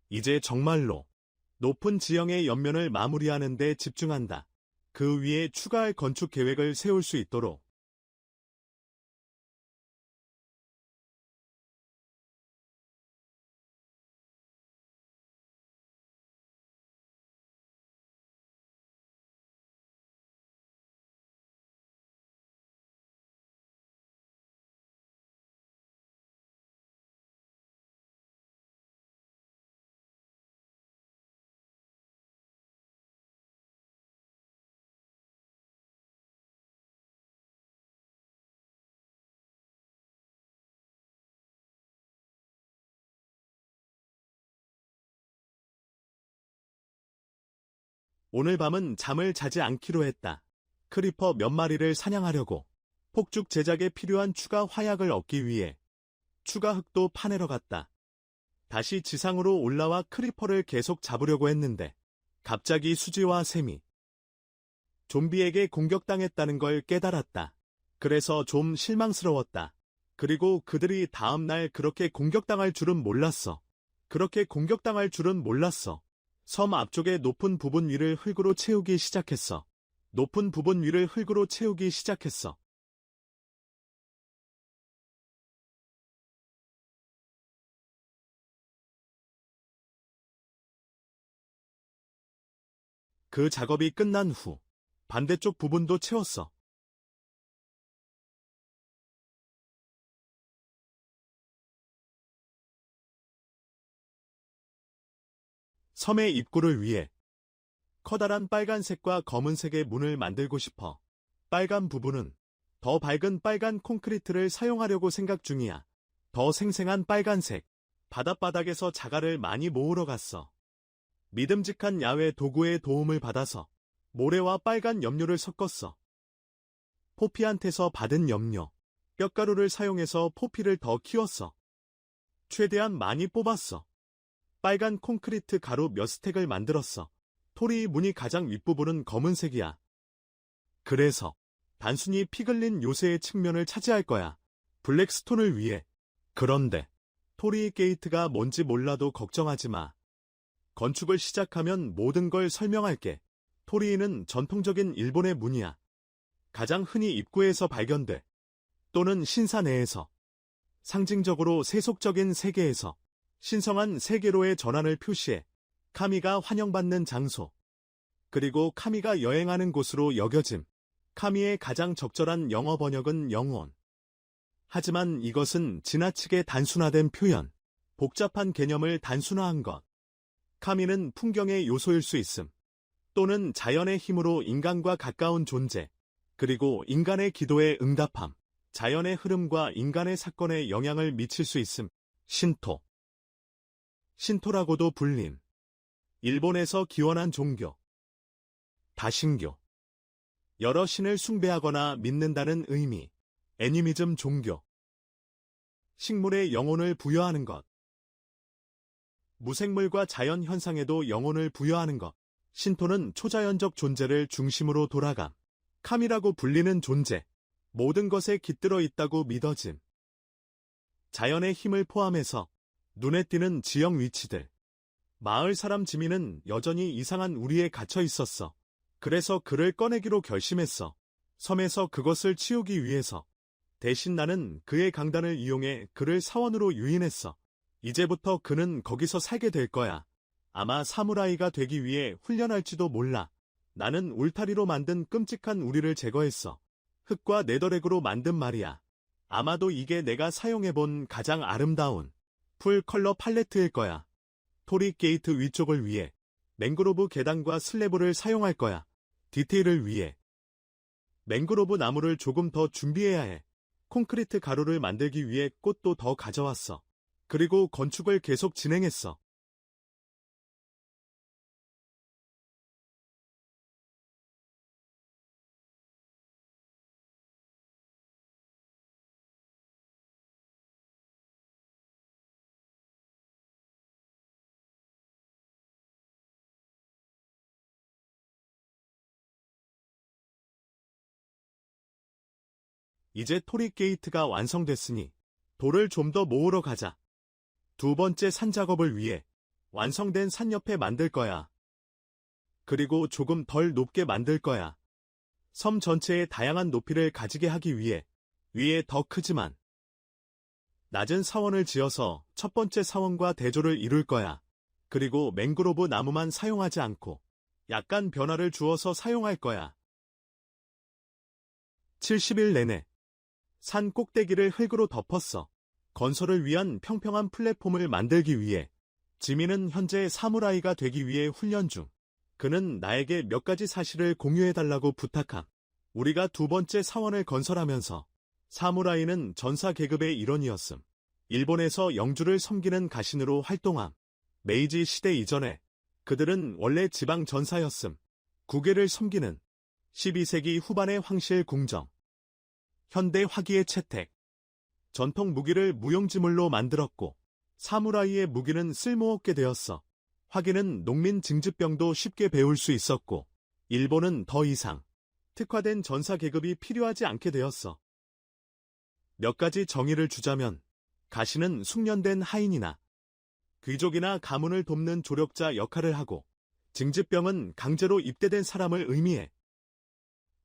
[SPEAKER 1] 이제 정말로 높은 지형의 옆면을 마무리하는 데 집중한다. 그 위에 추가할 건축 계획을 세울 수 있도록. 오늘 밤은 잠을 자지 않기로 했다. 크리퍼 몇 마리를 사냥하려고. 폭죽 제작에 필요한 추가 화약을 얻기 위해 추가 흙도 파내러 갔다. 다시 지상으로 올라와 크리퍼를 계속 잡으려고 했는데 갑자기 수지와 샘이 좀비에게 공격당했다는 걸 깨달았다. 그래서 좀 실망스러웠다. 그리고 그들이 다음날 그렇게 공격당할 줄은 몰랐어. 그렇게 공격당할 줄은 몰랐어. 섬 앞쪽의 높은 부분 위를 흙으로 채우기 시작했어. 높은 부분 위를 흙으로 채우기 시작했어. 그 작업이 끝난 후 반대쪽 부분도 채웠어. 섬의 입구를 위해 커다란 빨간색과 검은색의 문을 만들고 싶어. 빨간 부분은 더 밝은 빨간 콘크리트를 사용하려고 생각 중이야. 더 생생한 빨간색. 바닷바닥에서 자갈을 많이 모으러 갔어. 믿음직한 야외 도구의 도움을 받아서 모래와 빨간 염료를 섞었어. 포피한테서 받은 염료, 뼈가루를 사용해서 포피를 더 키웠어. 최대한 많이 뽑았어. 빨간 콘크리트 가루 몇 스택을 만들었어. 토리 문이 가장 윗부분은 검은색이야. 그래서 단순히 피글린 요새의 측면을 차지할 거야. 블랙스톤을 위해. 그런데 토리 게이트가 뭔지 몰라도 걱정하지 마. 건축을 시작하면 모든 걸 설명할게. 토리는 전통적인 일본의 문이야. 가장 흔히 입구에서 발견돼. 또는 신사 내에서. 상징적으로 세속적인 세계에서. 신성한 세계로의 전환을 표시해. 카미가 환영받는 장소. 그리고 카미가 여행하는 곳으로 여겨짐. 카미의 가장 적절한 영어 번역은 영혼. 하지만 이것은 지나치게 단순화된 표현. 복잡한 개념을 단순화한 것. 카미는 풍경의 요소일 수 있음. 또는 자연의 힘으로 인간과 가까운 존재. 그리고 인간의 기도에 응답함. 자연의 흐름과 인간의 사건에 영향을 미칠 수 있음. 신토. 신토라고도 불림. 일본에서 기원한 종교. 다신교. 여러 신을 숭배하거나 믿는다는 의미. 애니미즘 종교. 식물에 영혼을 부여하는 것. 무생물과 자연 현상에도 영혼을 부여하는 것. 신토는 초자연적 존재를 중심으로 돌아감. 카미라고 불리는 존재. 모든 것에 깃들어 있다고 믿어짐. 자연의 힘을 포함해서 눈에 띄는 지형 위치들. 마을 사람 지민은 여전히 이상한 우리에 갇혀 있었어. 그래서 그를 꺼내기로 결심했어. 섬에서 그것을 치우기 위해서. 대신 나는 그의 강단을 이용해 그를 사원으로 유인했어. 이제부터 그는 거기서 살게 될 거야. 아마 사무라이가 되기 위해 훈련할지도 몰라. 나는 울타리로 만든 끔찍한 우리를 제거했어. 흙과 네더렉으로 만든 말이야. 아마도 이게 내가 사용해본 가장 아름다운 풀 컬러 팔레트일 거야. 토리 게이트 위쪽을 위해 맹그로브 계단과 슬래브를 사용할 거야. 디테일을 위해. 맹그로브 나무를 조금 더 준비해야 해. 콘크리트 가루를 만들기 위해 꽃도 더 가져왔어. 그리고 건축을 계속 진행했어. 이제 토리 게이트가 완성됐으니 돌을 좀 더 모으러 가자. 두 번째 산 작업을 위해 완성된 산 옆에 만들 거야. 그리고 조금 덜 높게 만들 거야. 섬 전체에 다양한 높이를 가지게 하기 위해 위에 더 크지만 낮은 사원을 지어서 첫 번째 사원과 대조를 이룰 거야. 그리고 맹그로브 나무만 사용하지 않고 약간 변화를 주어서 사용할 거야. 70일 내내 산 꼭대기를 흙으로 덮었어. 건설을 위한 평평한 플랫폼을 만들기 위해 지민은 현재 사무라이가 되기 위해 훈련 중. 그는 나에게 몇 가지 사실을 공유해달라고 부탁함. 우리가 두 번째 사원을 건설하면서 사무라이는 전사 계급의 일원이었음. 일본에서 영주를 섬기는 가신으로 활동함. 메이지 시대 이전에 그들은 원래 지방 전사였음. 국외를 섬기는 12세기 후반의 황실 궁정. 현대 화기의 채택. 전통 무기를 무용지물로 만들었고 사무라이의 무기는 쓸모없게 되었어. 화기는 농민 징집병도 쉽게 배울 수 있었고 일본은 더 이상 특화된 전사 계급이 필요하지 않게 되었어. 몇 가지 정의를 주자면 가시는 숙련된 하인이나 귀족이나 가문을 돕는 조력자 역할을 하고 징집병은 강제로 입대된 사람을 의미해.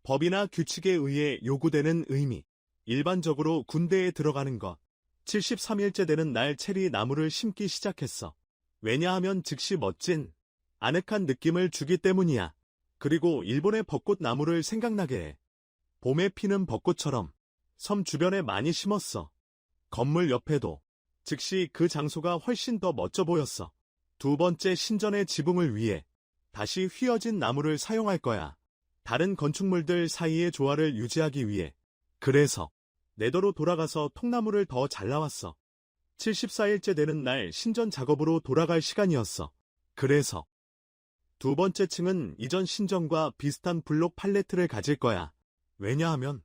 [SPEAKER 1] 법이나 규칙에 의해 요구되는 의미. 일반적으로 군대에 들어가는 것. 73일째 되는 날 체리 나무를 심기 시작했어. 왜냐하면 즉시 멋진, 아늑한 느낌을 주기 때문이야. 그리고 일본의 벚꽃 나무를 생각나게 해. 봄에 피는 벚꽃처럼 섬 주변에 많이 심었어. 건물 옆에도. 즉시 그 장소가 훨씬 더 멋져 보였어. 두 번째 신전의 지붕을 위해 다시 휘어진 나무를 사용할 거야. 다른 건축물들 사이의 조화를 유지하기 위해. 그래서 내도로 돌아가서 통나무를 더 잘라왔어. 74일째 되는 날 신전 작업으로 돌아갈 시간이었어. 그래서 두 번째 층은 이전 신전과 비슷한 블록 팔레트를 가질 거야. 왜냐하면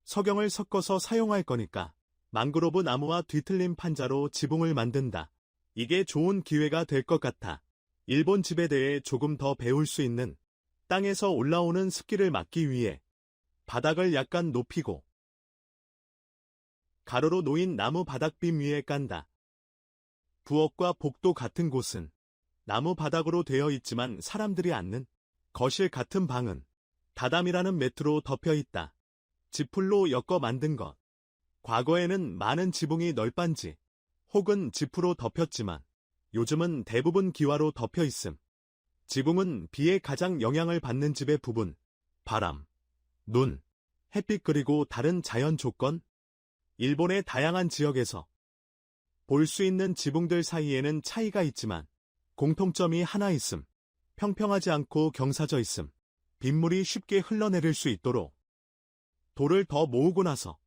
[SPEAKER 1] 석영을 섞어서 사용할 거니까. 망그로브 나무와 뒤틀린 판자로 지붕을 만든다. 이게 좋은 기회가 될 것 같아. 일본 집에 대해 조금 더 배울 수 있는 땅에서 올라오는 습기를 막기 위해 바닥을 약간 높이고 가로로 놓인 나무 바닥빔 위에 깐다. 부엌과 복도 같은 곳은 나무 바닥으로 되어 있지만 사람들이 앉는 거실 같은 방은 다담이라는 매트로 덮여 있다. 지풀로 엮어 만든 것. 과거에는 많은 지붕이 널빤지 혹은 지프로 덮였지만 요즘은 대부분 기와로 덮여 있음. 지붕은 비에 가장 영향을 받는 집의 부분, 바람, 눈, 햇빛 그리고 다른 자연 조건. 일본의 다양한 지역에서 볼 수 있는 지붕들 사이에는 차이가 있지만 공통점이 하나 있음. 평평하지 않고 경사져 있음. 빗물이 쉽게 흘러내릴 수 있도록. 돌을 더 모으고 나서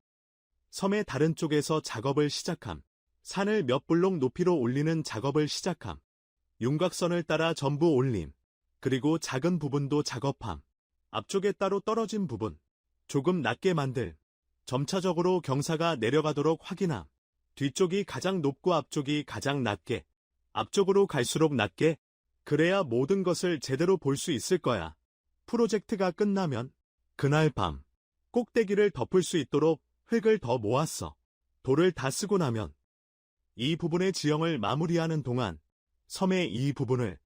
[SPEAKER 1] 섬의 다른 쪽에서 작업을 시작함. 산을 몇 블록 높이로 올리는 작업을 시작함. 윤곽선을 따라 전부 올림. 그리고 작은 부분도 작업함. 앞쪽에 따로 떨어진 부분. 조금 낮게 만들. 점차적으로 경사가 내려가도록 확인함. 뒤쪽이 가장 높고 앞쪽이 가장 낮게. 앞쪽으로 갈수록 낮게. 그래야 모든 것을 제대로 볼 수 있을 거야. 프로젝트가 끝나면 그날 밤 꼭대기를 덮을 수 있도록 흙을 더 모았어. 돌을 다 쓰고 나면 이 부분의 지형을 마무리하는 동안 섬의 이 부분을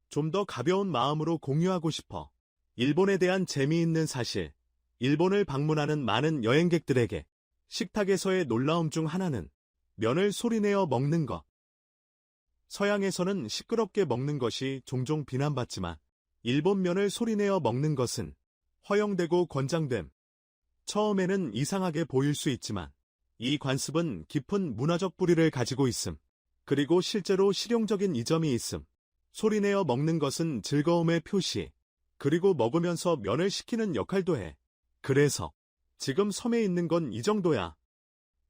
[SPEAKER 1] 좀 더 가벼운 마음으로 공유하고 싶어. 일본에 대한 재미있는 사실. 일본을 방문하는 많은 여행객들에게 식탁에서의 놀라움 중 하나는 면을 소리내어 먹는 것. 서양에서는 시끄럽게 먹는 것이 종종 비난받지만 일본 면을 소리내어 먹는 것은 허용되고 권장됨. 처음에는 이상하게 보일 수 있지만 이 관습은 깊은 문화적 뿌리를 가지고 있음. 그리고 실제로 실용적인 이점이 있음. 소리내어 먹는 것은 즐거움의 표시. 그리고 먹으면서 면을 식히는 역할도 해. 그래서 지금 섬에 있는 건 이 정도야.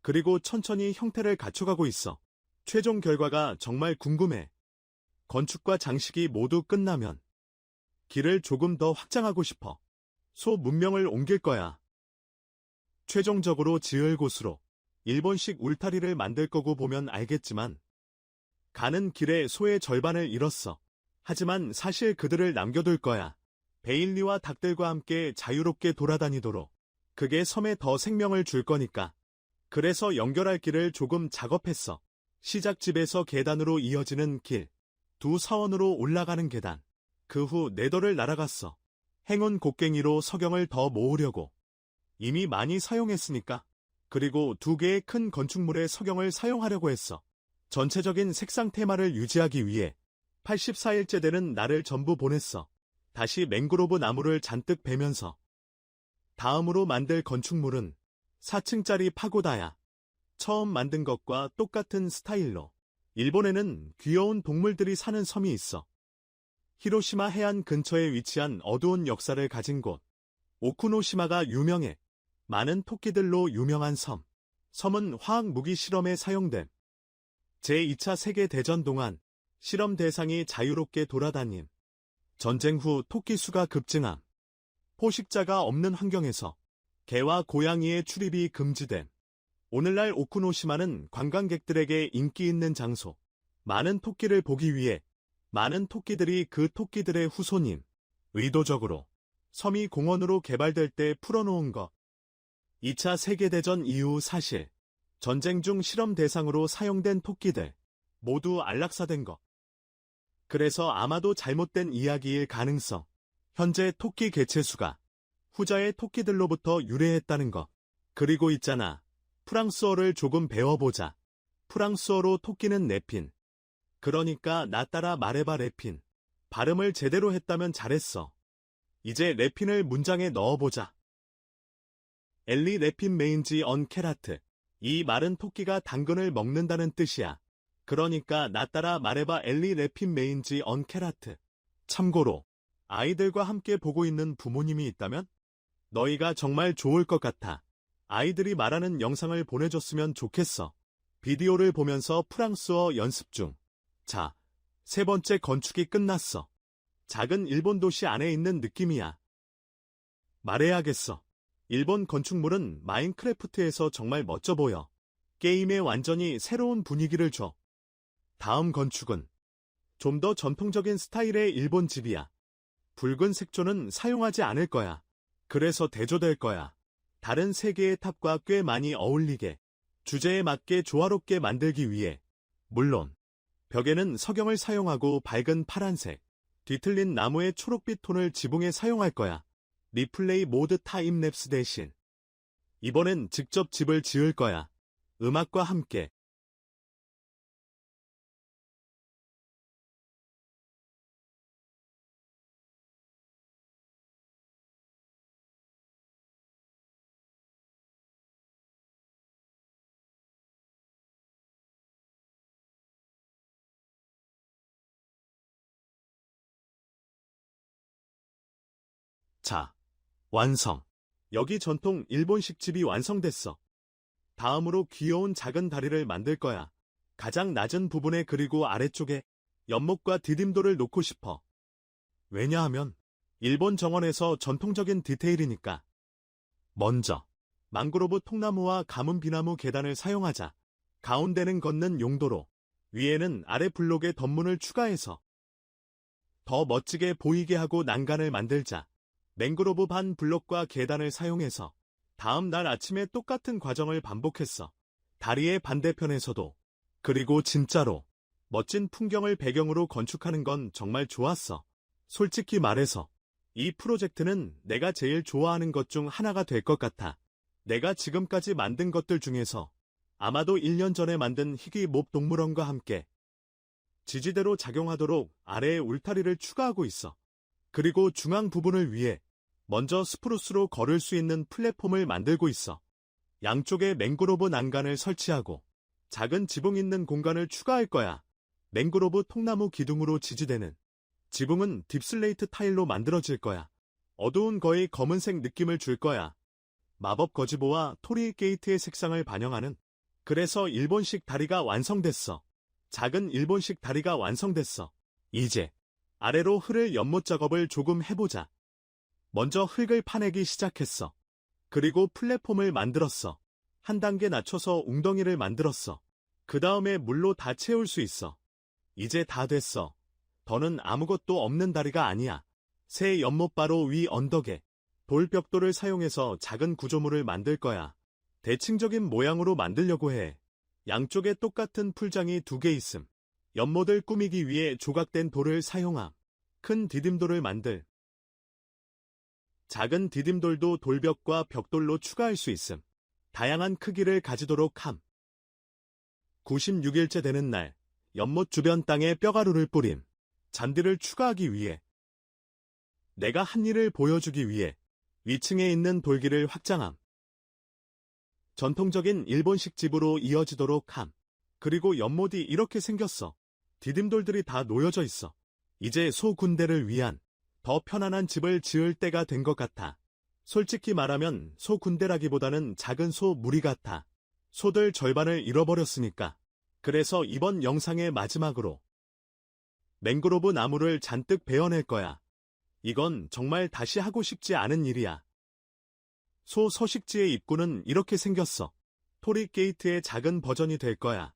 [SPEAKER 1] 그리고 천천히 형태를 갖춰가고 있어. 최종 결과가 정말 궁금해. 건축과 장식이 모두 끝나면 길을 조금 더 확장하고 싶어. 소 문명을 옮길 거야. 최종적으로 지을 곳으로 일본식 울타리를 만들 거고 보면 알겠지만 가는 길에 소의 절반을 잃었어. 하지만 사실 그들을 남겨둘 거야. 베일리와 닭들과 함께 자유롭게 돌아다니도록. 그게 섬에 더 생명을 줄 거니까. 그래서 연결할 길을 조금 작업했어. 시작집에서 계단으로 이어지는 길, 두 사원으로 올라가는 계단. 그 후 네더를 날아갔어. 행운 곡괭이로 석영을 더 모으려고. 이미 많이 사용했으니까. 그리고 두 개의 큰 건축물에 석영을 사용하려고 했어. 전체적인 색상 테마를 유지하기 위해 84일째 되는 날을 전부 보냈어. 다시 맹그로브 나무를 잔뜩 베면서. 다음으로 만들 건축물은 4층짜리 파고다야. 처음 만든 것과 똑같은 스타일로. 일본에는 귀여운 동물들이 사는 섬이 있어. 히로시마 해안 근처에 위치한 어두운 역사를 가진 곳. 오쿠노시마가 유명해. 많은 토끼들로 유명한 섬. 섬은 화학 무기 실험에 사용됨. 제2차 세계대전 동안 실험 대상이 자유롭게 돌아다님. 전쟁 후 토끼 수가 급증함. 포식자가 없는 환경에서 개와 고양이의 출입이 금지됨. 오늘날 오쿠노시마는 관광객들에게 인기 있는 장소. 많은 토끼를 보기 위해 많은 토끼들이 그 토끼들의 후손임. 의도적으로 섬이 공원으로 개발될 때 풀어놓은 것. 2차 세계대전 이후 사실. 전쟁 중 실험 대상으로 사용된 토끼들. 모두 안락사된 것. 그래서 아마도 잘못된 이야기일 가능성. 현재 토끼 개체수가 후자의 토끼들로부터 유래했다는 것. 그리고 있잖아. 프랑스어를 조금 배워보자. 프랑스어로 토끼는 레핀. 그러니까 나 따라 말해봐 레핀. 발음을 제대로 했다면 잘했어. 이제 레핀을 문장에 넣어보자. 엘리 레핀 메인지 언 캐라트. 이 말은 토끼가 당근을 먹는다는 뜻이야. 그러니까 나 따라 말해봐 엘리 레핀 메인지 언 캐라트. 참고로 아이들과 함께 보고 있는 부모님이 있다면 너희가 정말 좋을 것 같아. 아이들이 말하는 영상을 보내줬으면 좋겠어. 비디오를 보면서 프랑스어 연습 중. 자, 세 번째 건축이 끝났어. 작은 일본 도시 안에 있는 느낌이야. 말해야겠어. 일본 건축물은 마인크래프트에서 정말 멋져 보여. 게임에 완전히 새로운 분위기를 줘. 다음 건축은 좀 더 전통적인 스타일의 일본 집이야. 붉은 색조는 사용하지 않을 거야. 그래서 대조될 거야. 다른 세 개의 탑과 꽤 많이 어울리게, 주제에 맞게 조화롭게 만들기 위해. 물론 벽에는 석영을 사용하고 밝은 파란색, 뒤틀린 나무의 초록빛 톤을 지붕에 사용할 거야. 리플레이 모드 타임랩스 대신. 이번엔 직접 집을 지을 거야. 음악과 함께. 자, 완성. 여기 전통 일본식 집이 완성됐어. 다음으로 귀여운 작은 다리를 만들 거야. 가장 낮은 부분에 그리고 아래쪽에 연못과 디딤돌을 놓고 싶어. 왜냐하면 일본 정원에서 전통적인 디테일이니까. 먼저 망그로브 통나무와 가문 비나무 계단을 사용하자. 가운데는 걷는 용도로, 위에는 아래 블록에 덧문을 추가해서 더 멋지게 보이게 하고 난간을 만들자. 맹그로브 반 블록과 계단을 사용해서 다음 날 아침에 똑같은 과정을 반복했어. 다리의 반대편에서도. 그리고 진짜로 멋진 풍경을 배경으로 건축하는 건 정말 좋았어. 솔직히 말해서 이 프로젝트는 내가 제일 좋아하는 것 중 하나가 될 것 같아. 내가 지금까지 만든 것들 중에서 아마도 1년 전에 만든 희귀 몹 동물원과 함께 지지대로 작용하도록 아래에 울타리를 추가하고 있어. 그리고 중앙 부분을 위해 먼저 스프루스로 걸을 수 있는 플랫폼을 만들고 있어. 양쪽에 맹그로브 난간을 설치하고 작은 지붕 있는 공간을 추가할 거야. 맹그로브 통나무 기둥으로 지지대는 지붕은 딥슬레이트 타일로 만들어질 거야. 어두운 거의 검은색 느낌을 줄 거야. 마법 거지보와 토리 게이트의 색상을 반영하는. 그래서 일본식 다리가 완성됐어. 작은 일본식 다리가 완성됐어. 이제 아래로 흐를 연못 작업을 조금 해보자. 먼저 흙을 파내기 시작했어. 그리고 플랫폼을 만들었어. 한 단계 낮춰서 웅덩이를 만들었어. 그 다음에 물로 다 채울 수 있어. 이제 다 됐어. 더는 아무것도 없는 다리가 아니야. 새 연못 바로 위 언덕에 돌벽돌을 사용해서 작은 구조물을 만들 거야. 대칭적인 모양으로 만들려고 해. 양쪽에 똑같은 풀장이 2개 있음. 연못을 꾸미기 위해 조각된 돌을 사용함. 큰 디딤돌을 만들. 작은 디딤돌도 돌벽과 벽돌로 추가할 수 있음. 다양한 크기를 가지도록 함. 96일째 되는 날, 연못 주변 땅에 뼈가루를 뿌림. 잔디를 추가하기 위해. 내가 한 일을 보여주기 위해 위층에 있는 돌기를 확장함. 전통적인 일본식 집으로 이어지도록 함. 그리고 연못이 이렇게 생겼어. 디딤돌들이 다 놓여져 있어. 이제 소 군대를 위한 더 편안한 집을 지을 때가 된 것 같아. 솔직히 말하면 소 군대라기보다는 작은 소 무리 같아. 소들 절반을 잃어버렸으니까. 그래서 이번 영상의 마지막으로 맹그로브 나무를 잔뜩 베어낼 거야. 이건 정말 다시 하고 싶지 않은 일이야. 소 서식지의 입구는 이렇게 생겼어. 토리 게이트의 작은 버전이 될 거야.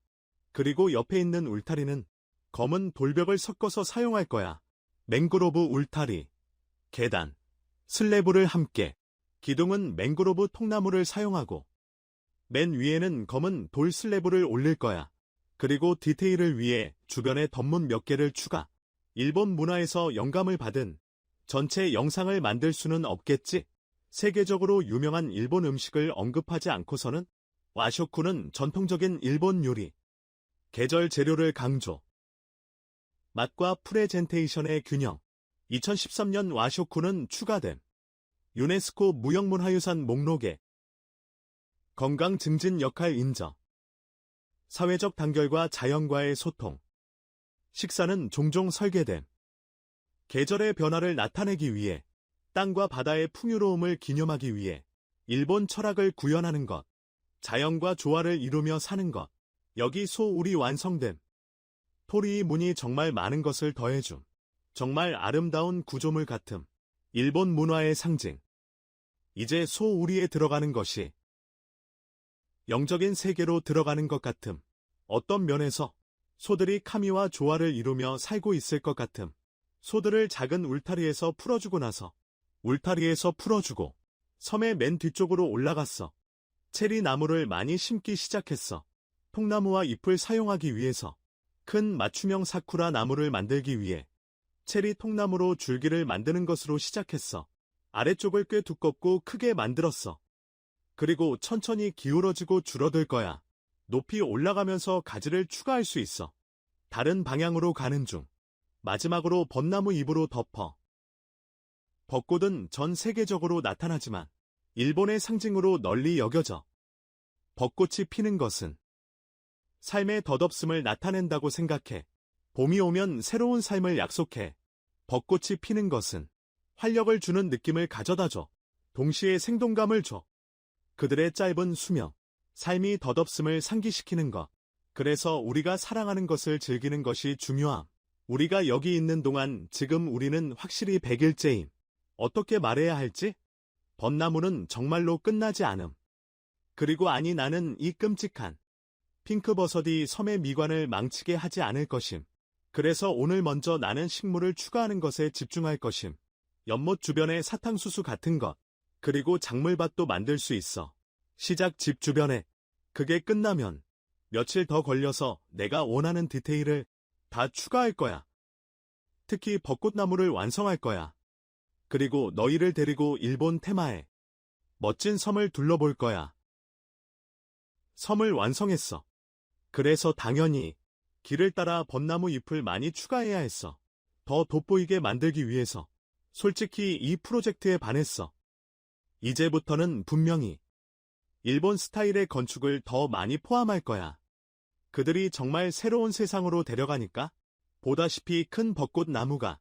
[SPEAKER 1] 그리고 옆에 있는 울타리는 검은 돌벽을 섞어서 사용할 거야. 맹그로브 울타리, 계단, 슬래브를 함께. 기둥은 맹그로브 통나무를 사용하고 맨 위에는 검은 돌 슬래브를 올릴 거야. 그리고 디테일을 위해 주변에 덧문 몇 개를 추가. 일본 문화에서 영감을 받은 전체 영상을 만들 수는 없겠지? 세계적으로 유명한 일본 음식을 언급하지 않고서는 와쇼쿠는 전통적인 일본 요리. 계절 재료를 강조. 맛과 프레젠테이션의 균형. 2013년 와쇼쿠는 추가됨. 유네스코 무형문화유산 목록에. 건강 증진 역할 인정. 사회적 단결과 자연과의 소통. 식사는 종종 설계됨. 계절의 변화를 나타내기 위해, 땅과 바다의 풍요로움을 기념하기 위해 일본 철학을 구현하는 것. 자연과 조화를 이루며 사는 것. 여기 소울이 완성됨. 토리의 문이 정말 많은 것을 더해줌. 정말 아름다운 구조물 같음. 일본 문화의 상징. 이제 소우리에 들어가는 것이 영적인 세계로 들어가는 것 같음. 어떤 면에서 소들이 카미와 조화를 이루며 살고 있을 것 같음. 소들을 작은 울타리에서 풀어주고 나서 울타리에서 풀어주고 섬의 맨 뒤쪽으로 올라갔어. 체리 나무를 많이 심기 시작했어. 통나무와 잎을 사용하기 위해서 큰 맞춤형 사쿠라 나무를 만들기 위해 체리 통나무로 줄기를 만드는 것으로 시작했어. 아래쪽을 꽤 두껍고 크게 만들었어. 그리고 천천히 기울어지고 줄어들 거야. 높이 올라가면서 가지를 추가할 수 있어. 다른 방향으로 가는 중. 마지막으로 벚나무 잎으로 덮어. 벚꽃은 전 세계적으로 나타나지만 일본의 상징으로 널리 여겨져. 벚꽃이 피는 것은 삶의 덧없음을 나타낸다고 생각해. 봄이 오면 새로운 삶을 약속해. 벚꽃이 피는 것은 활력을 주는 느낌을 가져다줘. 동시에 생동감을 줘. 그들의 짧은 수명, 삶이 덧없음을 상기시키는 것. 그래서 우리가 사랑하는 것을 즐기는 것이 중요함. 우리가 여기 있는 동안 지금 우리는 확실히 100일째임. 어떻게 말해야 할지? 벚나무는 정말로 끝나지 않음. 그리고 아니 나는 이 끔찍한 핑크버섯이 섬의 미관을 망치게 하지 않을 것임. 그래서 오늘 먼저 나는 식물을 추가하는 것에 집중할 것임. 연못 주변에 사탕수수 같은 것. 그리고 작물밭도 만들 수 있어. 시작 집 주변에. 그게 끝나면 며칠 더 걸려서 내가 원하는 디테일을 다 추가할 거야. 특히 벚꽃나무를 완성할 거야. 그리고 너희를 데리고 일본 테마에 멋진 섬을 둘러볼 거야. 섬을 완성했어. 그래서 당연히 길을 따라 벚나무 잎을 많이 추가해야 했어. 더 돋보이게 만들기 위해서. 솔직히 이 프로젝트에 반했어. 이제부터는 분명히 일본 스타일의 건축을 더 많이 포함할 거야. 그들이 정말 새로운 세상으로 데려가니까 보다시피 큰 벚꽃 나무가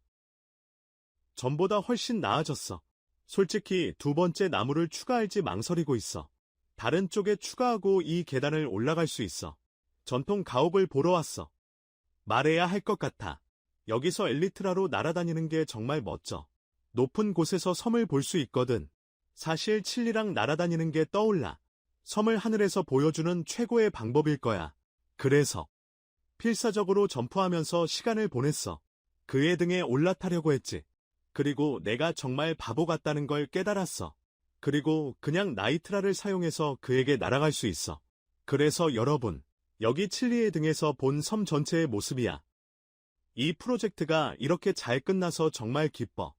[SPEAKER 1] 전보다 훨씬 나아졌어. 솔직히 두 번째 나무를 추가할지 망설이고 있어. 다른 쪽에 추가하고 이 계단을 올라갈 수 있어. 전통 가옥을 보러 왔어. 말해야 할 것 같아. 여기서 엘리트라로 날아다니는 게 정말 멋져. 높은 곳에서 섬을 볼 수 있거든. 사실 칠리랑 날아다니는 게 떠올라. 섬을 하늘에서 보여주는 최고의 방법일 거야. 그래서 필사적으로 점프하면서 시간을 보냈어. 그의 등에 올라타려고 했지. 그리고 내가 정말 바보 같다는 걸 깨달았어. 그리고 그냥 나이트라를 사용해서 그에게 날아갈 수 있어. 그래서 여러분, 여기 칠리의 등에서 본 섬 전체의 모습이야. 이 프로젝트가 이렇게 잘 끝나서 정말 기뻐.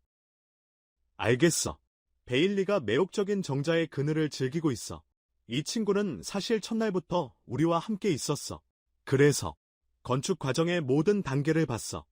[SPEAKER 1] 알겠어. 베일리가 매혹적인 정자의 그늘을 즐기고 있어. 이 친구는 사실 첫날부터 우리와 함께 있었어. 그래서 건축 과정의 모든 단계를 봤어.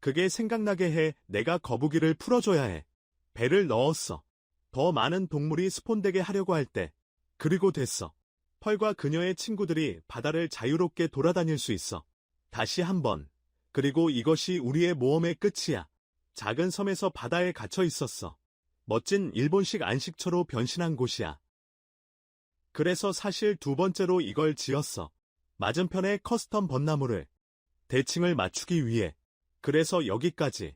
[SPEAKER 1] 그게 생각나게 해 내가 거북이를 풀어줘야 해. 배를 넣었어. 더 많은 동물이 스폰되게 하려고 할 때. 그리고 됐어. 펄과 그녀의 친구들이 바다를 자유롭게 돌아다닐 수 있어. 다시 한번. 그리고 이것이 우리의 모험의 끝이야. 작은 섬에서 바다에 갇혀 있었어. 멋진 일본식 안식처로 변신한 곳이야. 그래서 사실 두 번째로 이걸 지었어. 맞은편에 커스텀 벚나무를. 대칭을 맞추기 위해. 그래서 여기까지.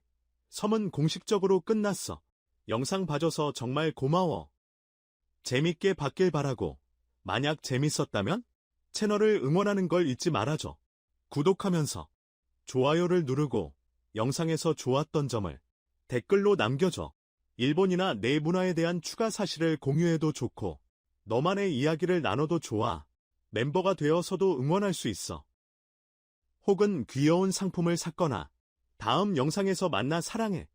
[SPEAKER 1] 섬은 공식적으로 끝났어. 영상 봐줘서 정말 고마워. 재밌게 봤길 바라고. 만약 재밌었다면 채널을 응원하는 걸 잊지 말아줘. 구독하면서 좋아요를 누르고 영상에서 좋았던 점을 댓글로 남겨줘. 일본이나 내 문화에 대한 추가 사실을 공유해도 좋고 너만의 이야기를 나눠도 좋아. 멤버가 되어서도 응원할 수 있어. 혹은 귀여운 상품을 샀거나 다음 영상에서 만나. 사랑해.